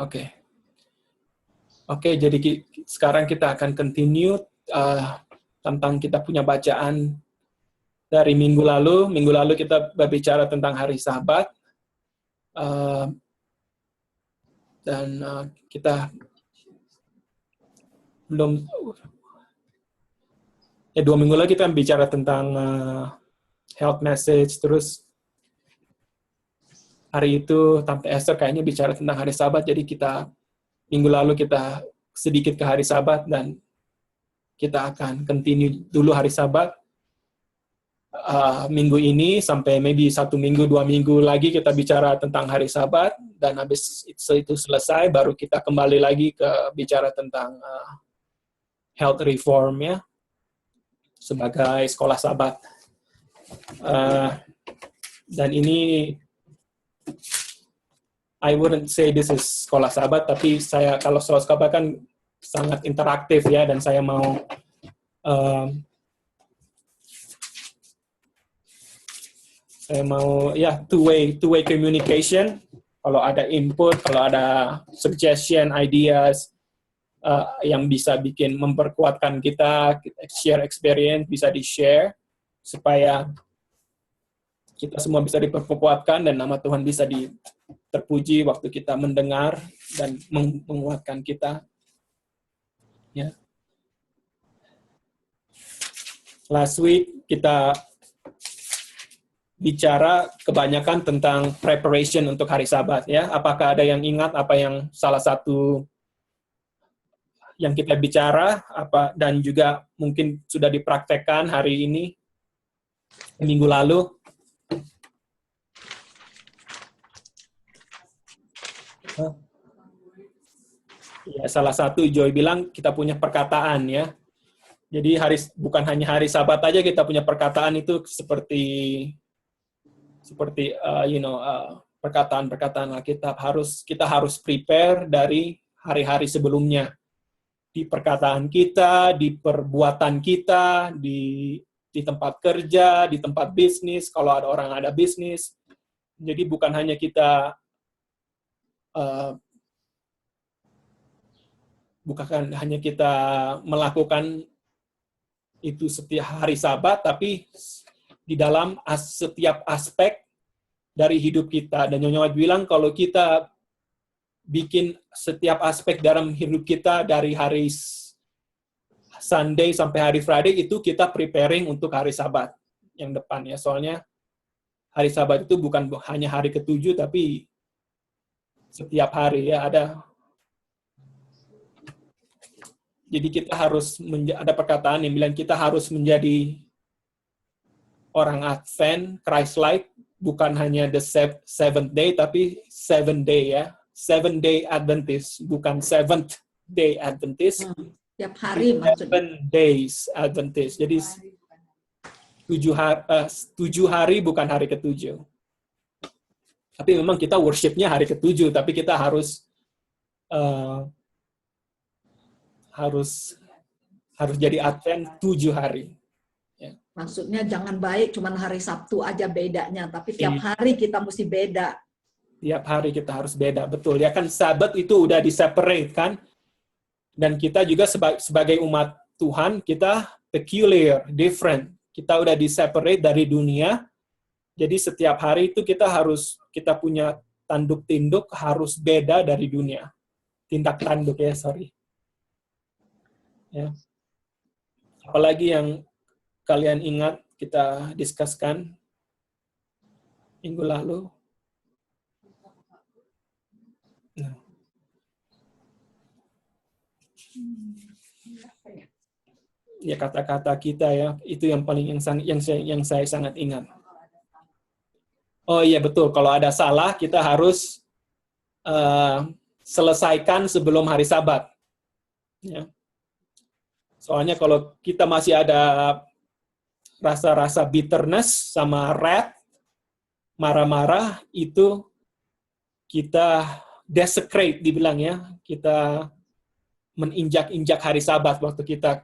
Oke. Oke, jadi sekarang kita akan continue tentang kita punya bacaan dari minggu lalu. Minggu lalu kita berbicara tentang hari Sabat. Dan kita belum, 2 minggu lagi kita bicara tentang health message, terus hari itu Tante Esther kayaknya bicara tentang hari Sabat, jadi minggu lalu kita sedikit ke hari Sabat, dan kita akan continue dulu hari Sabat. Minggu ini sampai maybe 1 minggu, 2 minggu lagi kita bicara tentang hari Sabat, dan habis itu selesai baru kita kembali lagi ke bicara tentang health reform ya, sebagai sekolah Sabat. Dan ini I wouldn't say this is sekolah Sabat, tapi kalau sekolah Sabat kan sangat interaktif ya, dan saya mau two-way communication. Kalau ada input, kalau ada suggestion, ideas yang bisa memperkuatkan kita share experience, bisa di-share supaya kita semua bisa diperkuatkan dan nama Tuhan bisa terpuji waktu kita mendengar dan menguatkan kita. Ya. Last week kita bicara kebanyakan tentang preparation untuk hari Sabat ya. Apakah ada yang ingat apa yang salah satu yang kita bicara dan juga mungkin sudah dipraktekkan hari ini, minggu lalu? Ya, salah satu Joy bilang kita punya perkataan ya. Jadi bukan hanya hari Sabat aja kita punya perkataan, itu seperti perkataan-perkataan Alkitab, kita harus prepare dari hari-hari sebelumnya, di perkataan kita, di perbuatan kita, di tempat kerja, di tempat bisnis, kalau ada orang ada bisnis. Jadi bukan hanya kita melakukan itu setiap hari Sabat, tapi di dalam setiap aspek dari hidup kita. Dan Nyonya bilang kalau kita bikin setiap aspek dalam hidup kita dari hari Sunday sampai hari Friday, itu kita preparing untuk hari Sabat yang depan ya. Soalnya hari Sabat itu bukan hanya hari ke-7, tapi setiap hari ya ada. Jadi kita harus ada perkataan yang bilang kita harus menjadi orang Advent, Christ-like, bukan hanya the seventh day, tapi 7 day ya. 7 day Adventist, bukan 7th day Adventist. Tiap hari maksudnya. 7 days Adventist. Jadi 7 hari bukan hari ke-7. Tapi memang kita worship-nya hari ke-7, tapi kita harus jadi Advent 7 hari. Maksudnya jangan baik cuman hari Sabtu aja bedanya, tapi tiap hari kita mesti beda. Tiap hari kita harus beda, betul. Ya kan Sabat itu udah di-separate kan? Dan kita juga sebagai umat Tuhan, kita peculiar, different. Kita udah di-separate dari dunia. Jadi setiap hari itu kita punya tanduk tinduk harus beda dari dunia. Tindak tanduk ya, sorry. Ya. Apalagi yang kalian ingat kita diskuskan minggu lalu? Nah. Ya kata-kata kita ya, itu yang paling yang saya sangat ingat. Oh iya betul, kalau ada salah kita harus selesaikan sebelum hari Sabat. Ya. Soalnya kalau kita masih ada rasa-rasa bitterness sama wrath, marah-marah, itu kita desecrate dibilang ya, kita menginjak-injak hari Sabat waktu kita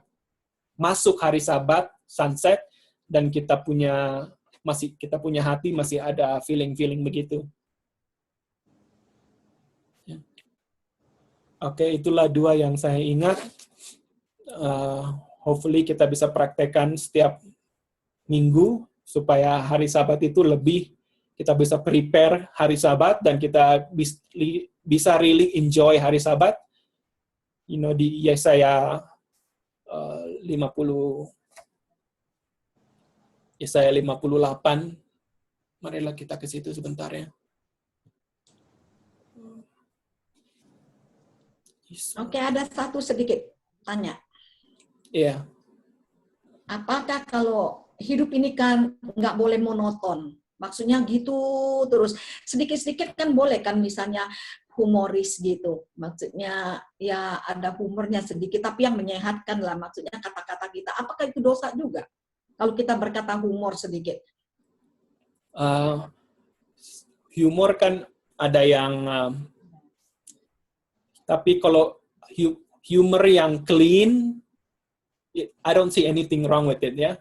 masuk hari Sabat, sunset, dan kita punya hati masih ada feeling-feeling begitu. Oke, itulah dua yang saya ingat. Hopefully kita bisa praktekkan setiap minggu supaya hari Sabat itu lebih kita bisa prepare hari Sabat dan kita bisa really enjoy hari Sabat. Di Yesaya 50 Yesaya 58. Marilah kita ke situ sebentar ya. Oke, ada satu sedikit tanya. Iya. Apakah kalau hidup ini kan nggak boleh monoton? Maksudnya gitu terus. Sedikit-sedikit kan boleh kan, misalnya humoris gitu. Maksudnya ya ada humornya sedikit, tapi yang menyehatkan lah. Maksudnya kata-kata kita. Apakah itu dosa juga? Kalau kita berkata humor sedikit. Humor kan ada yang tapi kalau humor yang clean, I don't see anything wrong with it ya.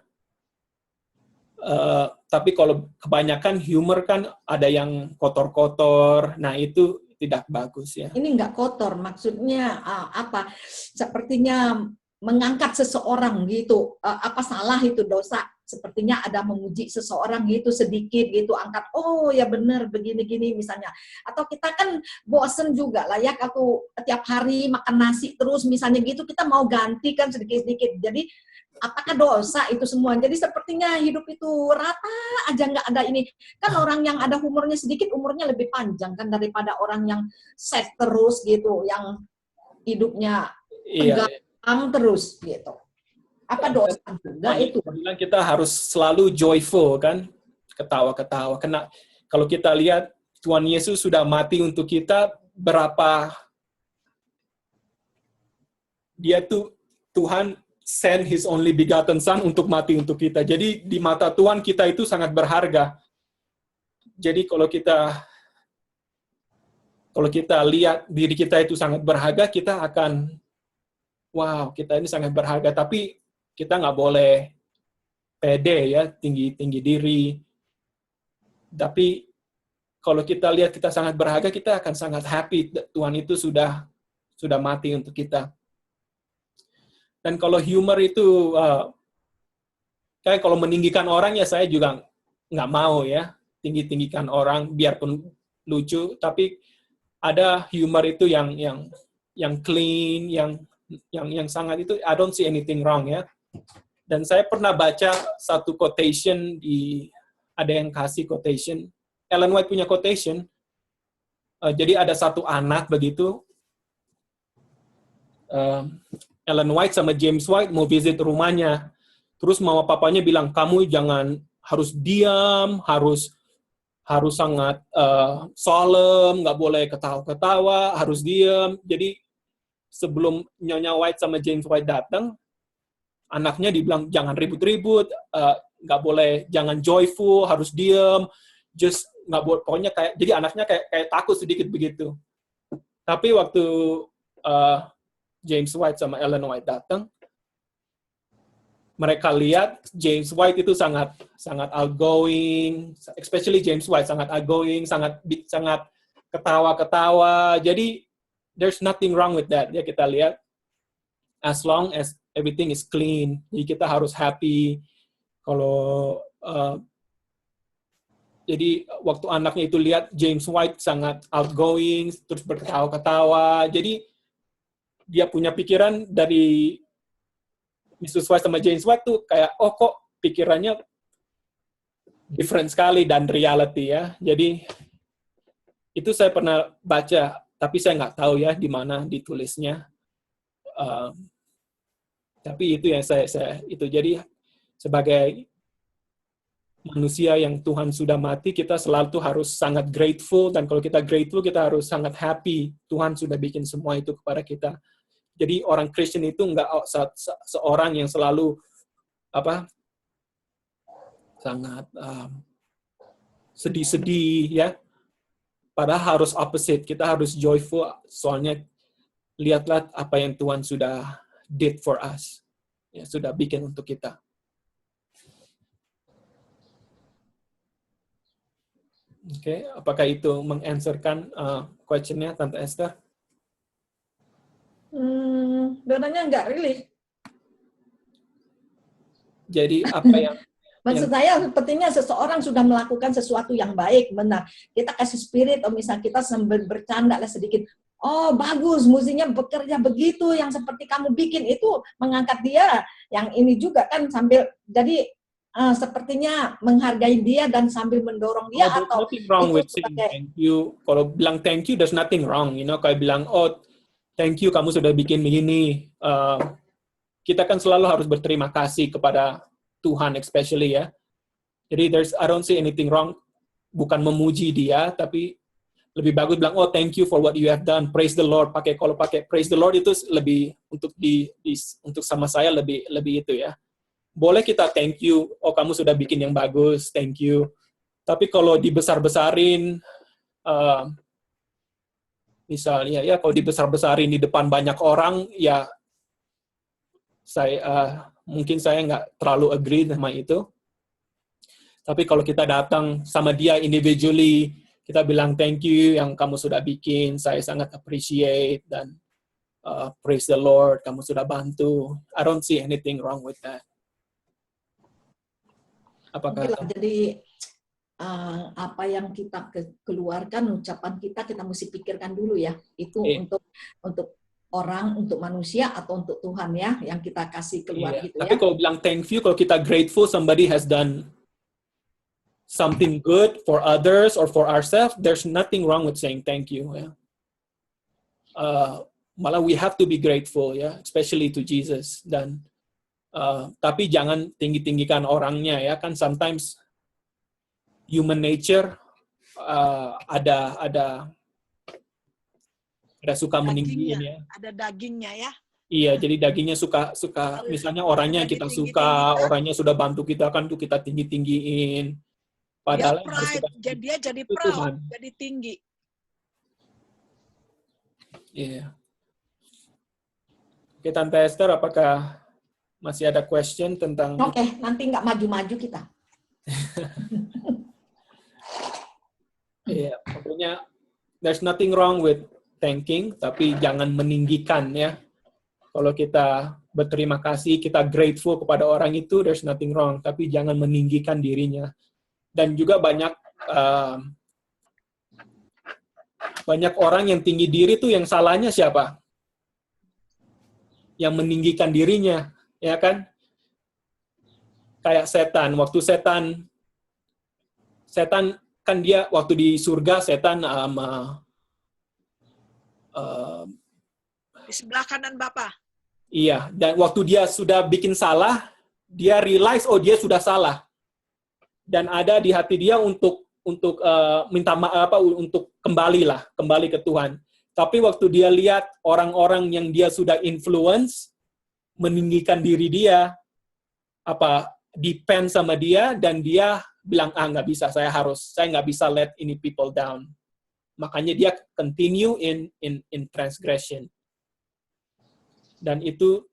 Tapi kalau kebanyakan humor kan ada yang kotor-kotor, nah itu tidak bagus ya. Ini nggak kotor, maksudnya apa? Sepertinya mengangkat seseorang gitu. Apa salah itu dosa? Sepertinya ada memuji seseorang gitu sedikit gitu, angkat, oh ya benar begini-gini misalnya. Atau kita kan bosen juga lah ya, kalau tiap hari makan nasi terus misalnya gitu, kita mau ganti kan sedikit-sedikit. Jadi apakah dosa itu semua? Jadi sepertinya hidup itu rata aja, nggak ada ini. Kan orang yang ada humornya sedikit, umurnya lebih panjang kan daripada orang yang sad terus gitu, yang hidupnya Iya. tegang terus gitu. Apa dosa juga itu? Bilang kita harus selalu joyful kan, ketawa-ketawa. Karena kalau kita lihat Tuhan Yesus sudah mati untuk kita, berapa dia tuh Tuhan send His only begotten Son untuk mati untuk kita. Jadi di mata Tuhan kita itu sangat berharga. Jadi kalau kita lihat diri kita itu sangat berharga, kita akan wow, kita ini sangat berharga. Tapi kita nggak boleh pede ya, tinggi diri. Tapi kalau kita lihat kita sangat berharga, kita akan sangat happy. Tuhan itu sudah mati untuk kita. Dan kalau humor itu, kayak kalau meninggikan orang ya saya juga nggak mau ya, tinggikan orang biarpun lucu. Tapi ada humor itu yang clean, yang sangat itu, I don't see anything wrong ya. Dan saya pernah baca satu quotation ada yang kasih quotation. Ellen White punya quotation. Jadi ada satu anak begitu. Ellen White sama James White mau visit rumahnya. Terus mama papanya bilang, kamu jangan, harus diam, harus sangat solemn, nggak boleh ketawa-ketawa, harus diam. Jadi sebelum Nyonya White sama James White datang, anaknya dibilang jangan ribut-ribut, nggak boleh, jangan joyful, harus diem, just nggak boleh, pokoknya kayak, jadi anaknya kayak takut sedikit begitu. Tapi waktu James White sama Ellen White datang, mereka lihat James White itu sangat outgoing, especially James White sangat outgoing, sangat ketawa-ketawa. Jadi there's nothing wrong with that ya, kita lihat as long as everything is clean. Jadi kita harus happy. Kalau jadi waktu anaknya itu lihat James White sangat outgoing, terus berketawa-ketawa, jadi dia punya pikiran dari Mrs. White sama James White tuh kayak, oh kok pikirannya different sekali dan reality ya. Jadi itu saya pernah baca, tapi saya nggak tahu ya di mana ditulisnya. Tapi itu yang saya itu, jadi sebagai manusia yang Tuhan sudah mati, kita selalu harus sangat grateful, dan kalau kita grateful kita harus sangat happy Tuhan sudah bikin semua itu kepada kita. Jadi orang Kristen itu enggak seorang yang selalu sangat sedih-sedih ya. Padahal harus opposite, kita harus joyful, soalnya lihatlah apa yang Tuhan sudah did for us. Ya, sudah bikin untuk kita. Oke, apakah itu menganswerkan question-nya Tante Esther? Sebenarnya nggak really. Jadi apa yang Maksud saya sepertinya seseorang sudah melakukan sesuatu yang baik, benar. Kita kasih spirit, atau misalnya kita sambil bercanda lah sedikit. Oh bagus, musinya bekerja begitu, yang seperti kamu bikin itu mengangkat dia. Yang ini juga kan sambil, jadi sepertinya menghargai dia dan sambil mendorong dia, there's atau nothing wrong itu with saying sebagai thank you. Kalau bilang thank you, there's nothing wrong. Kayak bilang, oh thank you kamu sudah bikin begini. Kita kan selalu harus berterima kasih kepada Tuhan, especially ya. Jadi I don't see anything wrong. Bukan memuji dia, tapi lebih bagus bilang, oh thank you for what you have done. Praise the Lord. Kalau pakai praise the Lord itu lebih untuk untuk sama saya lebih itu ya. Boleh kita thank you. Oh kamu sudah bikin yang bagus. Thank you. Tapi kalau dibesar-besarin, misalnya ya kalau dibesar-besarin di depan banyak orang, ya mungkin saya nggak terlalu agree sama itu. Tapi kalau kita datang sama dia individually, kita bilang thank you yang kamu sudah bikin, saya sangat appreciate, dan praise the Lord, kamu sudah bantu. I don't see anything wrong with that. Apakah jadi apa yang kita keluarkan, ucapan kita mesti pikirkan dulu ya. Itu untuk orang, untuk manusia, atau untuk Tuhan ya, yang kita kasih keluar gitu Tapi ya. kalau bilang thank you, kalau kita grateful somebody has done something good for others or for ourselves, there's nothing wrong with saying thank you. Ya. Malah we have to be grateful ya, especially to Jesus. Dan tapi jangan tinggi-tinggikan orangnya ya, kan sometimes human nature ada suka meninggiin ya. Ada dagingnya ya. Iya, jadi dagingnya suka misalnya orangnya yang kita suka, orangnya sudah bantu kita kan tuh kita tinggi-tinggiin. Padahal dia jadi proud, jadi tinggi. Iya. Oke, Tante Esther, apakah masih ada question tentang Oke, nanti nggak maju-maju kita. Iya, pokoknya there's nothing wrong with thanking, tapi jangan meninggikan ya. Kalau kita berterima kasih, kita grateful kepada orang itu, there's nothing wrong, tapi jangan meninggikan dirinya. Dan juga banyak orang yang tinggi diri tuh yang salahnya siapa? Yang meninggikan dirinya, ya kan? Kayak setan, waktu setan kan dia waktu di surga setan di sebelah kanan Bapa. Iya, dan waktu dia sudah bikin salah, dia realize oh dia sudah salah. Dan ada di hati dia untuk minta maaf, untuk kembali ke Tuhan. Tapi waktu dia lihat orang-orang yang dia sudah influence meninggikan diri dia, depend sama dia, dan dia bilang nggak bisa, saya nggak bisa let any people down. Makanya dia continue in transgression. Dan itu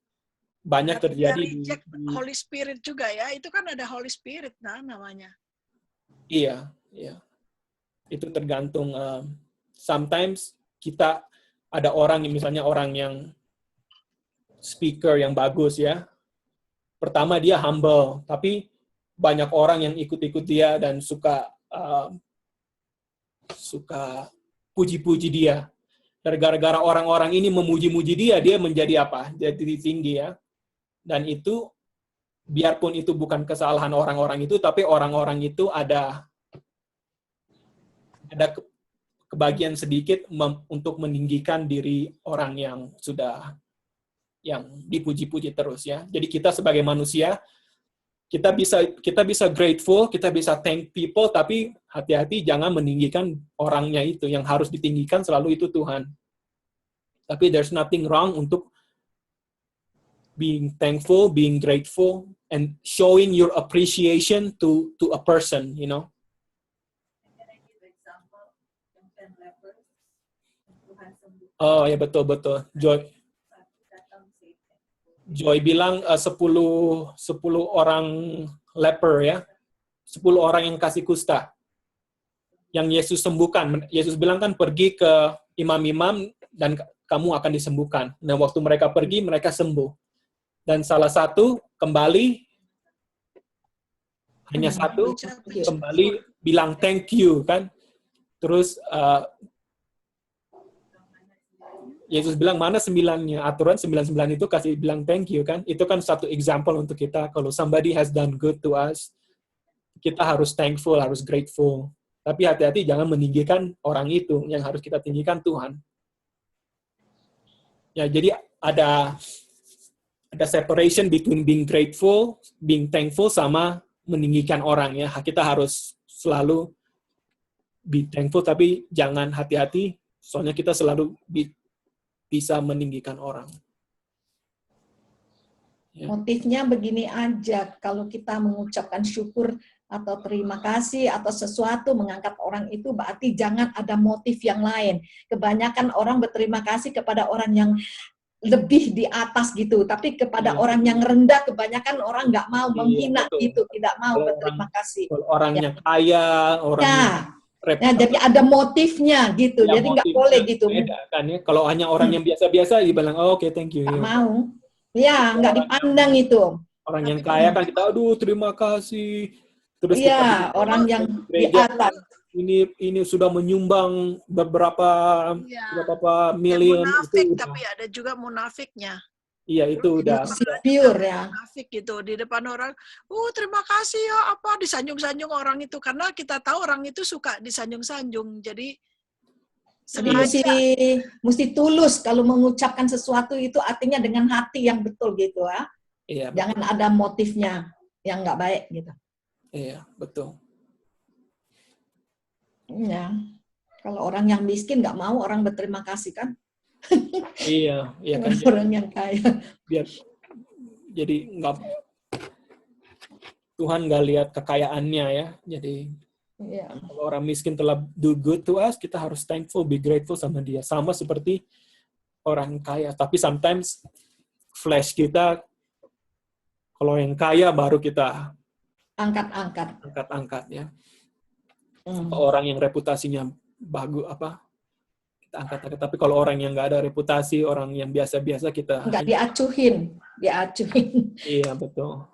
banyak terjadi di Holy Spirit juga ya. Itu kan ada Holy Spirit namanya. Iya. Itu tergantung. Sometimes kita ada orang misalnya orang yang speaker yang bagus ya. Pertama dia humble, tapi banyak orang yang ikut-ikut dia dan suka puji-puji dia. Gara-gara orang-orang ini memuji-muji dia menjadi apa? Jadi tinggi ya. Dan itu, biarpun itu bukan kesalahan orang-orang itu, tapi orang-orang itu ada kebagian sedikit untuk meninggikan diri orang yang dipuji-puji terus ya. Jadi kita sebagai manusia, kita bisa grateful, kita bisa thank people, tapi hati-hati jangan meninggikan orangnya itu. Yang harus ditinggikan selalu itu Tuhan. Tapi there's nothing wrong untuk being thankful, being grateful, and showing your appreciation to a person, you know. Oh ya betul. Joy bilang 10 orang leper ya. 10 orang yang kasih kusta. Yang Yesus sembuhkan. Yesus bilang kan pergi ke imam-imam dan kamu akan disembuhkan. Nah, waktu mereka pergi, mereka sembuh. Dan salah satu kembali, hanya satu, kembali bilang thank you, kan. Terus Yesus bilang, mana 9-nya? Aturan 99 itu kasih bilang thank you, kan. Itu kan satu example untuk kita. Kalau somebody has done good to us, kita harus thankful, harus grateful. Tapi hati-hati jangan meninggikan orang itu. Yang harus kita tinggikan Tuhan. Ya, jadi ada separation between being grateful, being thankful, sama meninggikan orang, ya. Kita harus selalu be thankful, tapi jangan hati-hati, soalnya kita selalu bisa meninggikan orang. Ya. Motifnya begini aja, kalau kita mengucapkan syukur atau terima kasih atau sesuatu mengangkat orang itu, berarti jangan ada motif yang lain. Kebanyakan orang berterima kasih kepada orang yang lebih di atas gitu, tapi kepada orang yang rendah kebanyakan orang nggak mau, menghina gitu, tidak mau berterima kasih. Kalau orangnya kaya, orangnya jadi ada motifnya gitu, ya, jadi nggak boleh gitu. Beda, kan, ya. Kalau hanya orang yang biasa-biasa dibilang, oh, oke, thank you. Nggak mau, ya nggak dipandang itu. Orang yang kaya kan kita, aduh terima kasih. Terus iya, orang yang di atas. Ini sudah menyumbang beberapa miliar. Munafik, tapi ada juga munafiknya. Iya, itu udah pure, ya. Munafik gitu di depan orang. Terima kasih ya, apa disanjung-sanjung orang itu, karena kita tahu orang itu suka disanjung-sanjung. Jadi mesti tulus kalau mengucapkan sesuatu itu, artinya dengan hati yang betul gitu, ya. Iya, jangan ada motifnya yang nggak baik gitu. Iya, betul. Ya, kalau orang yang miskin nggak mau orang berterima kasih, kan? Iya kan. Orang yang kaya. Biar jadi nggak, Tuhan nggak lihat kekayaannya, ya. Jadi kalau orang miskin telah do good to us, kita harus thankful, be grateful sama dia. Sama seperti orang kaya. Tapi sometimes flesh kita, kalau yang kaya baru kita angkat, ya. Orang yang reputasinya bagus, kita angkat. Tapi kalau orang yang nggak ada reputasi, orang yang biasa-biasa, kita nggak diacuhin. Iya, betul.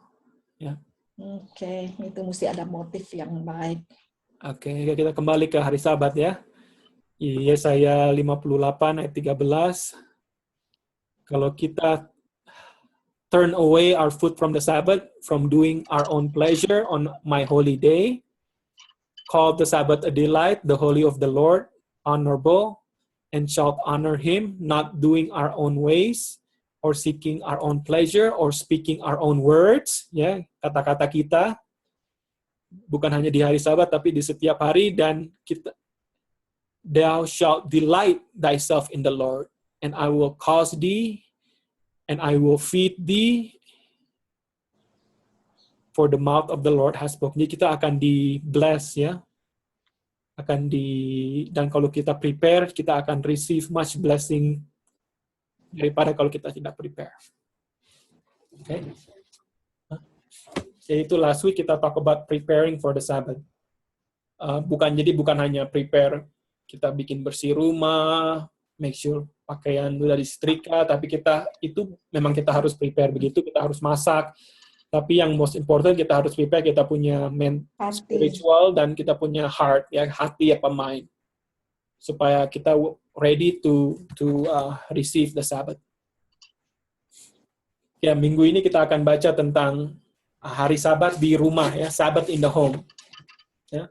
Ya. Oke, itu mesti ada motif yang baik. Oke, kita kembali ke hari Sabat, ya. Yesaya 58 ayat 13. Kalau kita turn away our foot from the Sabbath, from doing our own pleasure on my holy day, call the Sabbath a delight, the holy of the Lord, honorable, and shalt honor him, not doing our own ways, or seeking our own pleasure, or speaking our own words, ya, kata-kata kita, bukan hanya di hari Sabat, tapi di setiap hari, dan kita, thou shalt delight thyself in the Lord, and I will cause thee, and I will feed thee, for the mouth of the Lord has spoken. Jadi kita akan di-bless, ya. Dan kalau kita prepare, kita akan receive much blessing daripada kalau kita tidak prepare. Okay? Jadi itu last week kita talk about preparing for the Sabbath. Bukan hanya prepare, kita bikin bersih rumah, make sure pakaian udah disetrika, tapi itu memang kita harus prepare begitu, kita harus masak. Tapi yang most important, kita harus prepare, kita punya spiritual dan kita punya heart, ya, hati apa mind, supaya kita ready to receive the Sabbath. Ya, minggu ini kita akan baca tentang hari Sabat di rumah, ya, Sabbath in the home. Ya.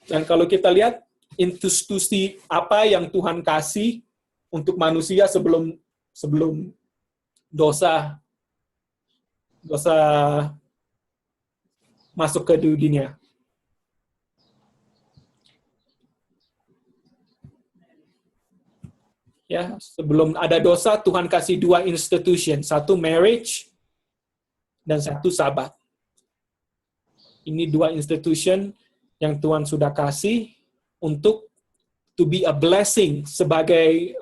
Dan kalau kita lihat institusi apa yang Tuhan kasih untuk manusia sebelum dosa masuk ke dunia. Ya, sebelum ada dosa, Tuhan kasih 2 institution, satu marriage dan satu Sabat. Ini 2 institution yang Tuhan sudah kasih untuk to be a blessing, sebagai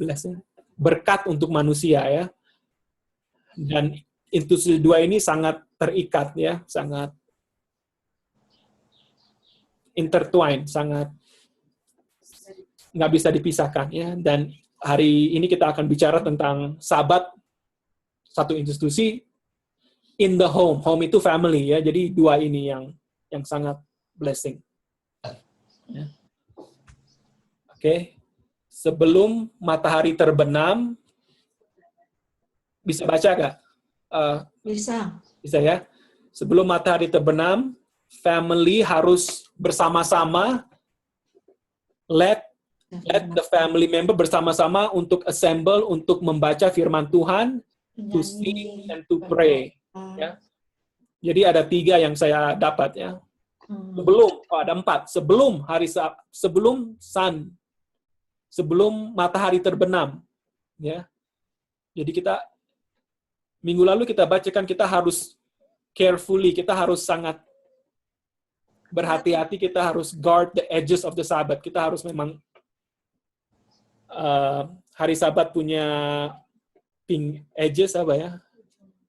blessing, berkat untuk manusia, ya. Dan institusi 2 ini sangat terikat, ya, sangat intertwined, sangat nggak bisa dipisahkan ya. Dan hari ini kita akan bicara tentang Sabat, satu institusi, in the home. Home itu family ya. Jadi dua ini yang sangat blessing. Ya. Oke. Sebelum matahari terbenam, bisa baca nggak? Bisa. Bisa ya. Sebelum matahari terbenam, family harus bersama-sama let the family member bersama-sama untuk assemble, untuk membaca firman Tuhan, to sing and to pray. Ya. Jadi ada 3 yang saya dapat ya. Ada 4. Sebelum matahari terbenam. Ya. Jadi minggu lalu kita bacakan, kita harus carefully, kita harus sangat berhati-hati, kita harus guard the edges of the Sabbath. Kita harus memang hari Sabat punya pink edges apa ya?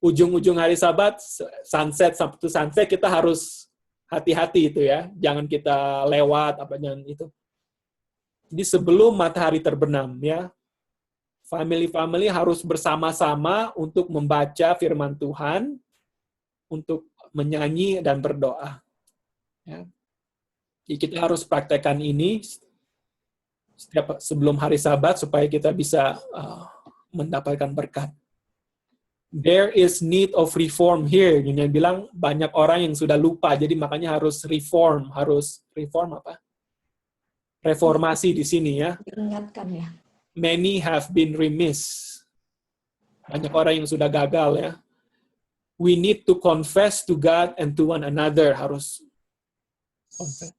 Ujung-ujung hari Sabat, sunset sampai to sunset, kita harus hati-hati itu ya. Jangan kita lewat jangan itu. Jadi sebelum matahari terbenam ya, family harus bersama-sama untuk membaca firman Tuhan, untuk menyanyi dan berdoa. Ya. Jadi kita harus praktekkan ini sebelum hari Sabat supaya kita bisa mendapatkan berkat. There is need of reform here. Yang bilang banyak orang yang sudah lupa, jadi makanya harus reform apa? Reformasi di sini ya. Ingatkan ya. Many have been remiss. Banyak orang yang sudah gagal ya. We need to confess to God and to one another. Harus confess.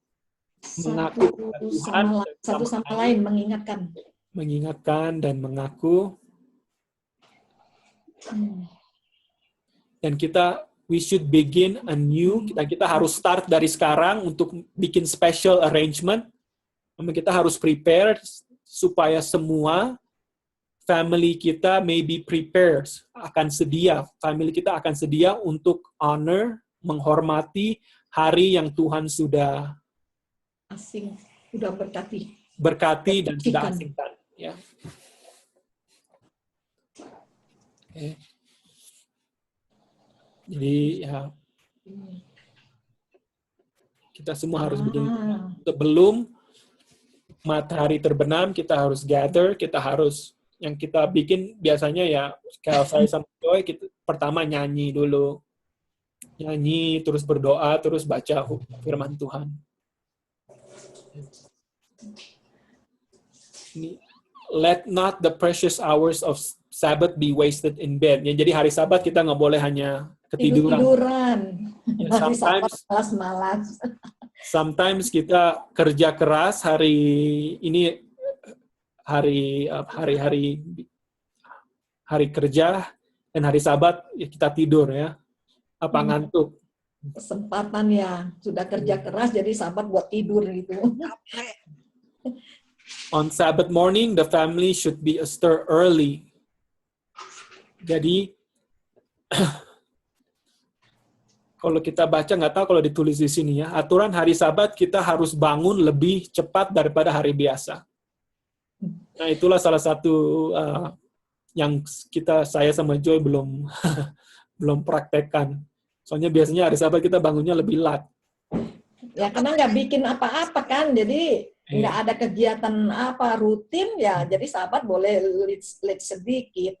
Mengaku Tuhan satu sama lain, mengingatkan. Mengingatkan dan mengaku. Dan we should begin anew. Kita harus start dari sekarang untuk bikin special arrangement. Kita harus prepare supaya semua family kita maybe prepared, family kita akan sedia untuk honor, menghormati hari yang Tuhan sudah berkati dan sudah asingkan. Ya. Okay. Jadi ya kita semua harus begini. Sebelum matahari terbenam, kita harus gather, yang kita bikin biasanya ya, kalau saya sama Joy, pertama nyanyi dulu. Nyanyi, terus berdoa, terus baca firman Tuhan. Let not the precious hours of Sabbath be wasted in bed. Ya, jadi hari Sabat kita nggak boleh hanya ketiduran. Ya, malas-malas. Sometimes kita kerja keras hari ini, hari kerja, dan hari Sabat ya kita tidur ya, ngantuk. Kesempatan ya, sudah kerja keras jadi Sabat buat tidur gitu. On Sabbath morning, the family should be astir early. Jadi kalau kita baca, nggak tahu kalau ditulis di sini ya, aturan hari Sabat kita harus bangun lebih cepat daripada hari biasa. Nah, itulah salah satu yang saya sama Joy belum praktekkan. Soalnya biasanya hari Sabat kita bangunnya lebih lat. Ya, karena nggak bikin apa-apa kan, jadi nggak ada kegiatan rutin ya, jadi Sabat boleh late sedikit.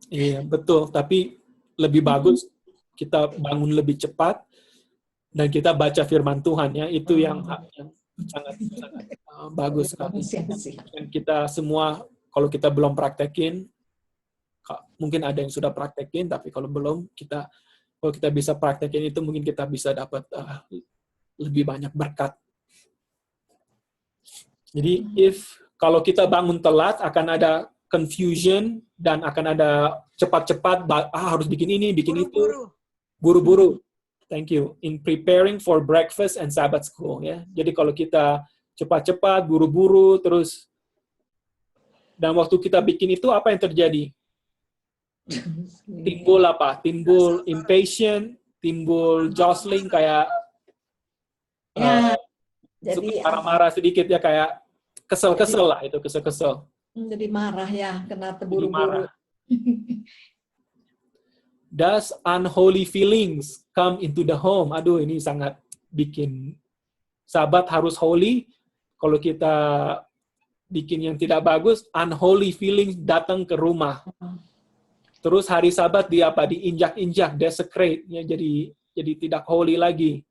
Iya, betul. Tapi lebih bagus kita bangun lebih cepat dan kita baca firman Tuhan ya, itu yang sangat bagus sekali. Dan kita semua, kalau kita belum praktekin, mungkin ada yang sudah praktekin, tapi kalau belum, kalau kita bisa praktekin itu, mungkin kita bisa dapat lebih banyak berkat. Jadi kalau kita bangun telat, akan ada confusion dan akan ada cepat-cepat harus bikin ini, bikin itu. Buru-buru. Thank you. In preparing for breakfast and Sabbath school. Ya. Jadi kalau kita cepat-cepat, buru-buru, terus dan waktu kita bikin itu, apa yang terjadi? Timbul apa? Timbul impatient, timbul jostling, kayak jadi marah-marah sedikit ya, kayak kesel-kesel lah itu, kesel-kesel. Jadi marah ya, kena Jadi terburu-buru. marah. Does unholy feelings come into the home? Aduh, ini sangat bikin sahabat harus holy. Kalau kita bikin yang tidak bagus, unholy feelings datang ke rumah. Terus hari Sabat diinjak-injak, desecrate, ya, jadi tidak holy lagi.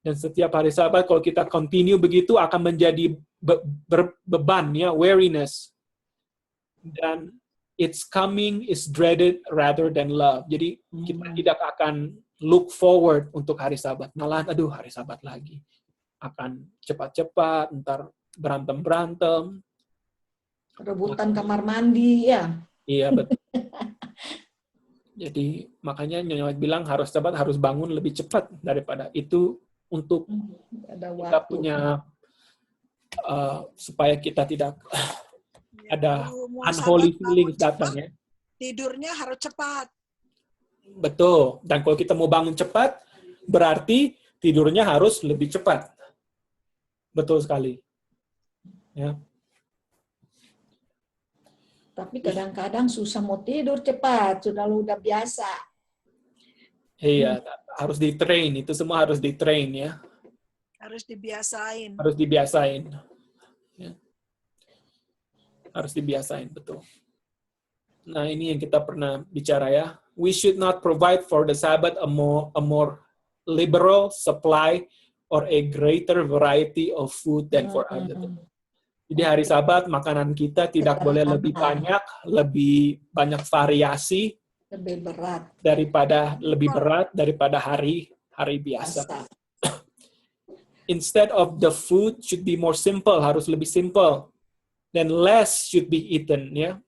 Dan setiap hari Sabat kalau kita continue begitu akan menjadi beban, ya, weariness. Dan its coming is dreaded rather than love. Jadi kita tidak akan look forward untuk hari Sabat. Malah, aduh, hari Sabat lagi. Akan cepat-cepat, ntar berantem-berantem. Rebutan kamar mandi, ya. Iya, betul. Jadi, makanya Nyonya White bilang Sabat harus bangun lebih cepat daripada itu untuk Ada kita waktu. punya, supaya kita tidak ada Mau unholy Sabat feelings bangun datang, cepat, ya. tidurnya harus cepat. Betul. Dan kalau kita mau bangun cepat, berarti tidurnya harus lebih cepat. Betul sekali. Ya. Tapi kadang-kadang susah mau tidur cepat, udah biasa. Iya, harus di-train. Itu semua harus di-train, ya. Harus dibiasain. Harus dibiasain. Ya. Harus dibiasain, betul. Nah, ini yang kita pernah bicara, ya. We should not provide for the Sabbath a more liberal supply or a greater variety of food than for others. Jadi hari Sabat makanan kita tidak boleh lebih banyak variasi Lebih berat. lebih berat daripada hari biasa. Biasa. Instead of the food should be more simple, harus lebih simple. Then less should be eaten, ya.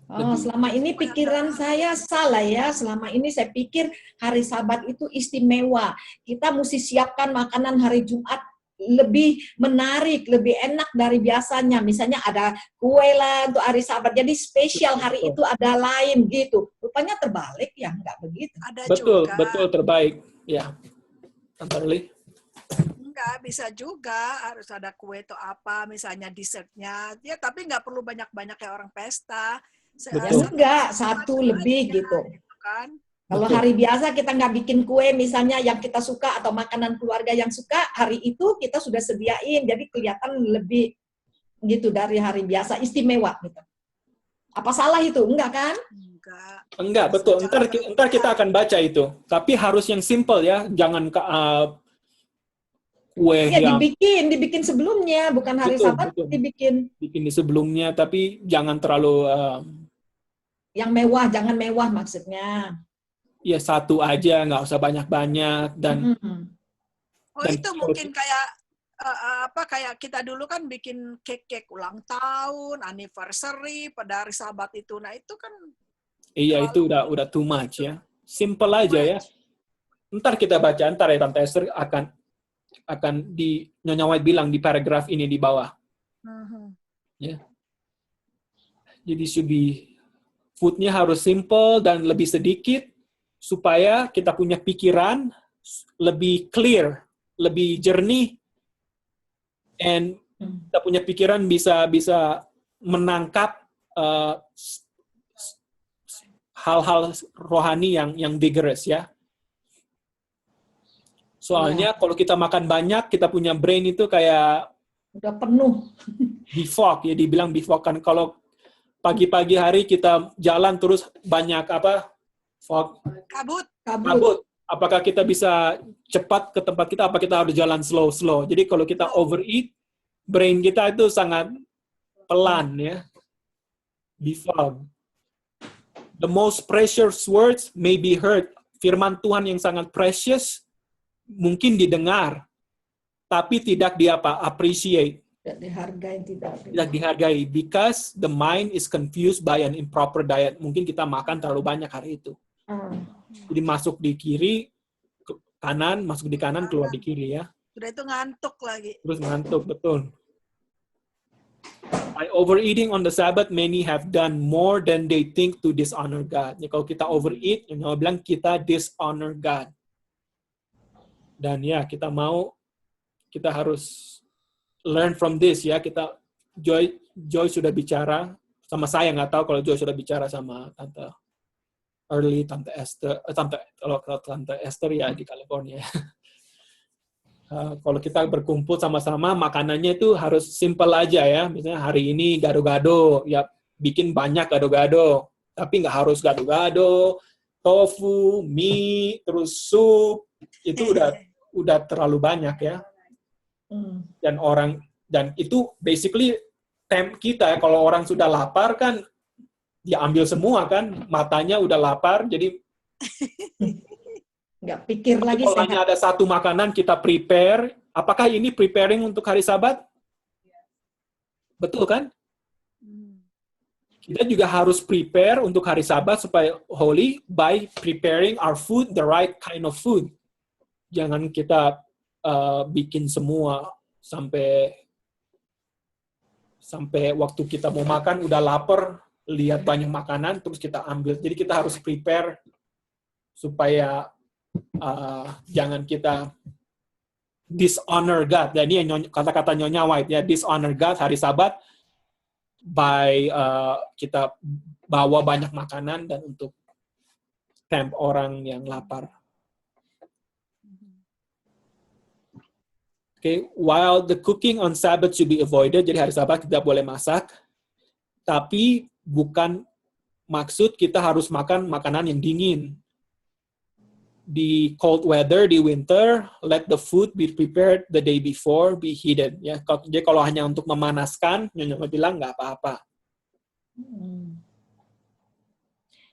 Oh, selama ini pikiran saya salah ya. Selama ini saya pikir hari Sabat itu istimewa. Kita mesti siapkan makanan hari Jumat lebih menarik, lebih enak dari biasanya. Misalnya ada kue lah untuk hari Sabat. Jadi spesial hari itu ada lain gitu. Rupanya terbalik ya, nggak begitu. Ada Betul, juga. betul, terbaik. Ya. Tante Li. Enggak, bisa juga harus ada kue atau apa, misalnya dessertnya. Ya, tapi nggak perlu banyak-banyak kayak orang pesta. Betul. Enggak, satu lebih gitu. Kan? Kalau Betul. hari biasa kita nggak bikin kue misalnya yang kita suka atau makanan keluarga yang suka, hari itu kita sudah sediain, jadi kelihatan lebih gitu dari hari biasa, istimewa gitu. Apa salah itu? Enggak kan? Enggak, betul. Ntar kita akan baca itu. Tapi harus yang simple, ya, jangan kue Ya yang dibikin sebelumnya, bukan hari Betul, Sabat betul. dibikin bikin di sebelumnya, tapi jangan terlalu yang mewah, jangan mewah maksudnya. ya satu aja, nggak usah banyak-banyak. Dan Oh, dan itu mungkin kayak kayak kita dulu kan bikin cake ulang tahun, anniversary pada hari Sabat itu. Nah, itu kan iya, itu udah too much, ya. Simple aja, ya. Ntar kita baca, ntar ya Tante Esther akan di Nyonya White bilang di paragraf ini di bawah. Ya. Jadi foodnya harus simple dan lebih sedikit supaya kita punya pikiran lebih clear, lebih jernih, and kita punya pikiran bisa menangkap hal-hal rohani yang vigorous, ya. Soalnya kalau kita makan banyak, kita punya brain itu kayak udah penuh. bifok, ya, dibilang bifok kan. Kalau pagi-pagi hari kita jalan terus banyak fog, kabut. Apakah kita bisa cepat ke tempat kita? Apa kita harus jalan slow? Jadi kalau kita overeat, brain kita itu sangat pelan, ya. Bifog. The most precious words may be heard. Firman Tuhan yang sangat precious mungkin didengar, tapi tidak appreciate. Tidak dihargai, Tidak dihargai, because the mind is confused by an improper diet. Mungkin kita makan terlalu banyak hari itu. Jadi masuk di kiri, kanan, masuk di kanan, keluar di kiri, ya. Sudah itu ngantuk lagi. Terus ngantuk, betul. By overeating on the Sabbath, many have done more than they think to dishonor God. Jadi kalau kita overeat, yang bilang kita dishonor God. Dan ya, kita harus learn from this ya. Kita Joy sudah bicara sama saya, nggak tahu kalau Joy sudah bicara sama Tante Early, Tante Esther, kalau Tante Esther ya di California. Kalau kita berkumpul sama-sama, makanannya itu harus simple aja ya. Misalnya hari ini gado-gado, ya bikin banyak gado-gado. Tapi nggak harus gado-gado, tofu, mie, terus sup. Itu udah terlalu banyak ya. Dan itu basically kita ya, kalau orang sudah lapar kan, dia ambil semua kan, matanya udah lapar, jadi nggak pikir lagi. Kalau hanya ada satu makanan kita prepare, apakah ini preparing untuk hari Sabat? Betul kan? Kita juga harus prepare untuk hari Sabat supaya holy by preparing our food, the right kind of food. Jangan kita bikin semua sampai waktu kita mau makan udah lapar, lihat banyak makanan terus kita ambil. Jadi kita harus prepare supaya jangan kita dishonor God. Jadi kata-kata Nyonya White ya, dishonor God hari Sabat by kita bawa banyak makanan dan untuk tempt orang yang lapar. Okay, while the cooking on Sabbath should be avoided, jadi hari Sabat tidak boleh masak, tapi bukan maksud kita harus makan makanan yang dingin. Di cold weather, di winter, let the food be prepared the day before, be heated. Ya, jadi kalau hanya untuk memanaskan, Nyonya bilang nggak apa-apa.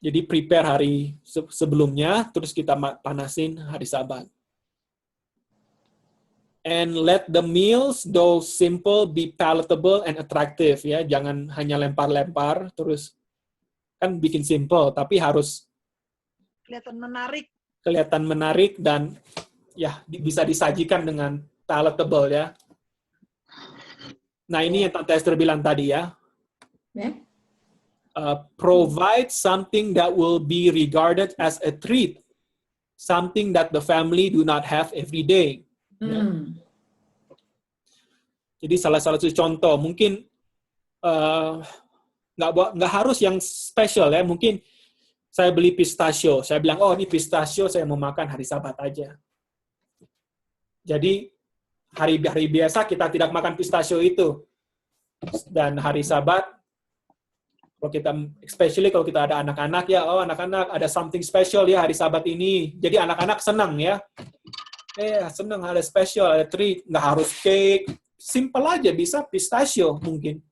Jadi prepare hari sebelumnya, terus kita panasin hari Sabat. And let the meals, though simple, be palatable and attractive. Ya, jangan hanya lempar-lempar, terus kan bikin simple, tapi harus kelihatan menarik dan ya bisa disajikan dengan palatable ya. Nah ini yang Tante Esther bilang tadi ya. Provide something that will be regarded as a treat, something that the family do not have every day. Ya. Jadi salah satu contoh mungkin nggak harus yang special ya, mungkin saya beli pistachio. Saya bilang, oh ini pistachio saya mau makan hari Sabat aja. Jadi hari biasa kita tidak makan pistachio itu. Dan hari Sabat, kalau kita, especially kalau kita ada anak-anak ya, oh anak-anak ada something special ya hari Sabat ini. Jadi anak-anak senang ya. Senang ada special, ada treat. Nggak harus cake. Simple aja, bisa pistachio mungkin.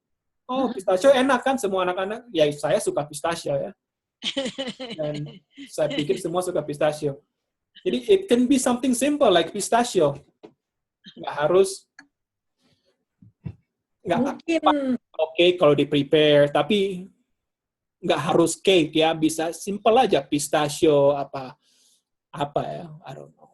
Oh pistachio enak kan semua anak-anak. Ya saya suka pistachio ya. Dan saya pikir semua suka pistachio. Jadi it can be something simple like pistachio. Nggak harus oke kalau di prepare, tapi nggak harus cake ya, bisa simple aja pistachio apa ya, I don't know.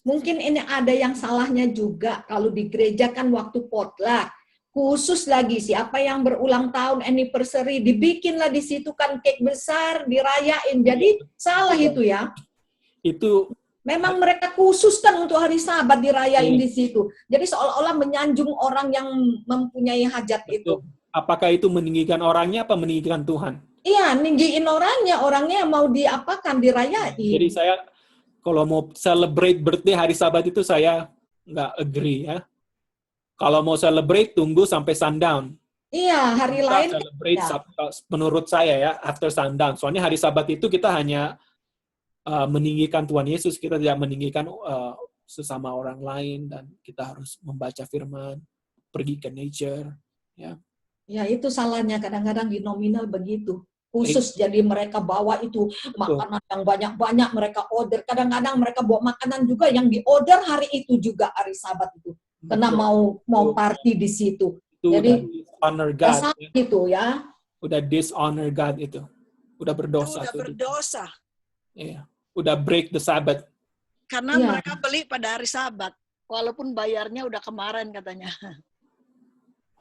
Mungkin ini ada yang salahnya juga kalau di gereja kan waktu potluck. Khusus lagi siapa yang berulang tahun anniversary dibikinlah di situ kan cake besar dirayain. Jadi salah itu ya. Itu memang mereka khususkan untuk hari Sabat dirayain di situ. Jadi seolah-olah menyanjung orang yang mempunyai hajat itu. Apakah itu meninggikan orangnya apa meninggikan Tuhan? Iya, ninggiin orangnya mau diapakan dirayain. Jadi saya kalau mau celebrate birthday hari Sabat itu saya nggak agree ya. Kalau mau celebrate, tunggu sampai sundown. Iya, hari lain. Celebrate menurut saya ya, after sundown. Soalnya hari Sabat itu kita hanya meninggikan Tuhan Yesus, kita tidak meninggikan sesama orang lain, dan kita harus membaca firman, pergi ke nature. Ya itu salahnya, kadang-kadang di nominal begitu. Khusus, jadi mereka bawa itu makanan yang banyak-banyak, mereka order. Kadang-kadang mereka bawa makanan juga yang di-order hari itu juga, hari Sabat itu. Karena mau party di situ. Itu jadi dishonor God. Itu ya. Udah dishonor God itu. Udah berdosa. Udah berdosa. Iya. Udah break the Sabbath. Karena mereka beli pada hari Sabat. Walaupun bayarnya udah kemarin katanya.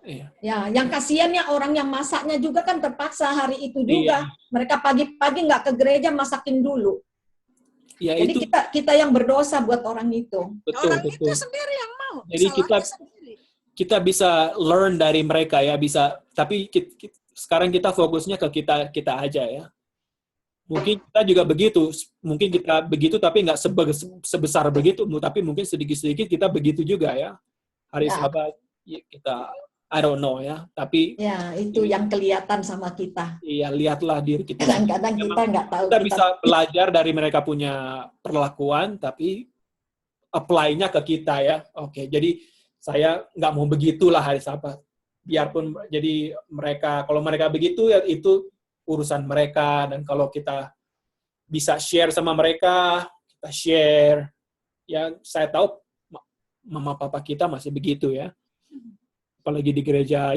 Iya. Ya, yang kasihannya orang yang masaknya juga kan terpaksa hari itu juga. Iya. Mereka pagi-pagi nggak ke gereja masakin dulu. Ya, jadi kita yang berdosa buat orang itu. Orang itu sendiri yang mau. Jadi kita bisa learn dari mereka ya, tapi sekarang kita fokusnya ke kita aja ya. Mungkin kita juga begitu, tapi nggak sebesar begitu, tapi mungkin sedikit-sedikit kita begitu juga ya. Hari Ya. Sabat kita, I don't know ya, tapi Ya, itu yang kelihatan sama kita. iya, lihatlah diri kita. Kadang-kadang kita nggak tahu. Kita bisa belajar dari mereka punya perlakuan, tapi apply-nya ke kita ya. Oke, jadi saya nggak mau begitulah hari Sabat. Biarpun jadi kalau mereka begitu ya itu urusan mereka, dan kalau kita bisa share sama mereka, kita share. Ya, saya tahu mama papa kita masih begitu ya. Apalagi di gereja,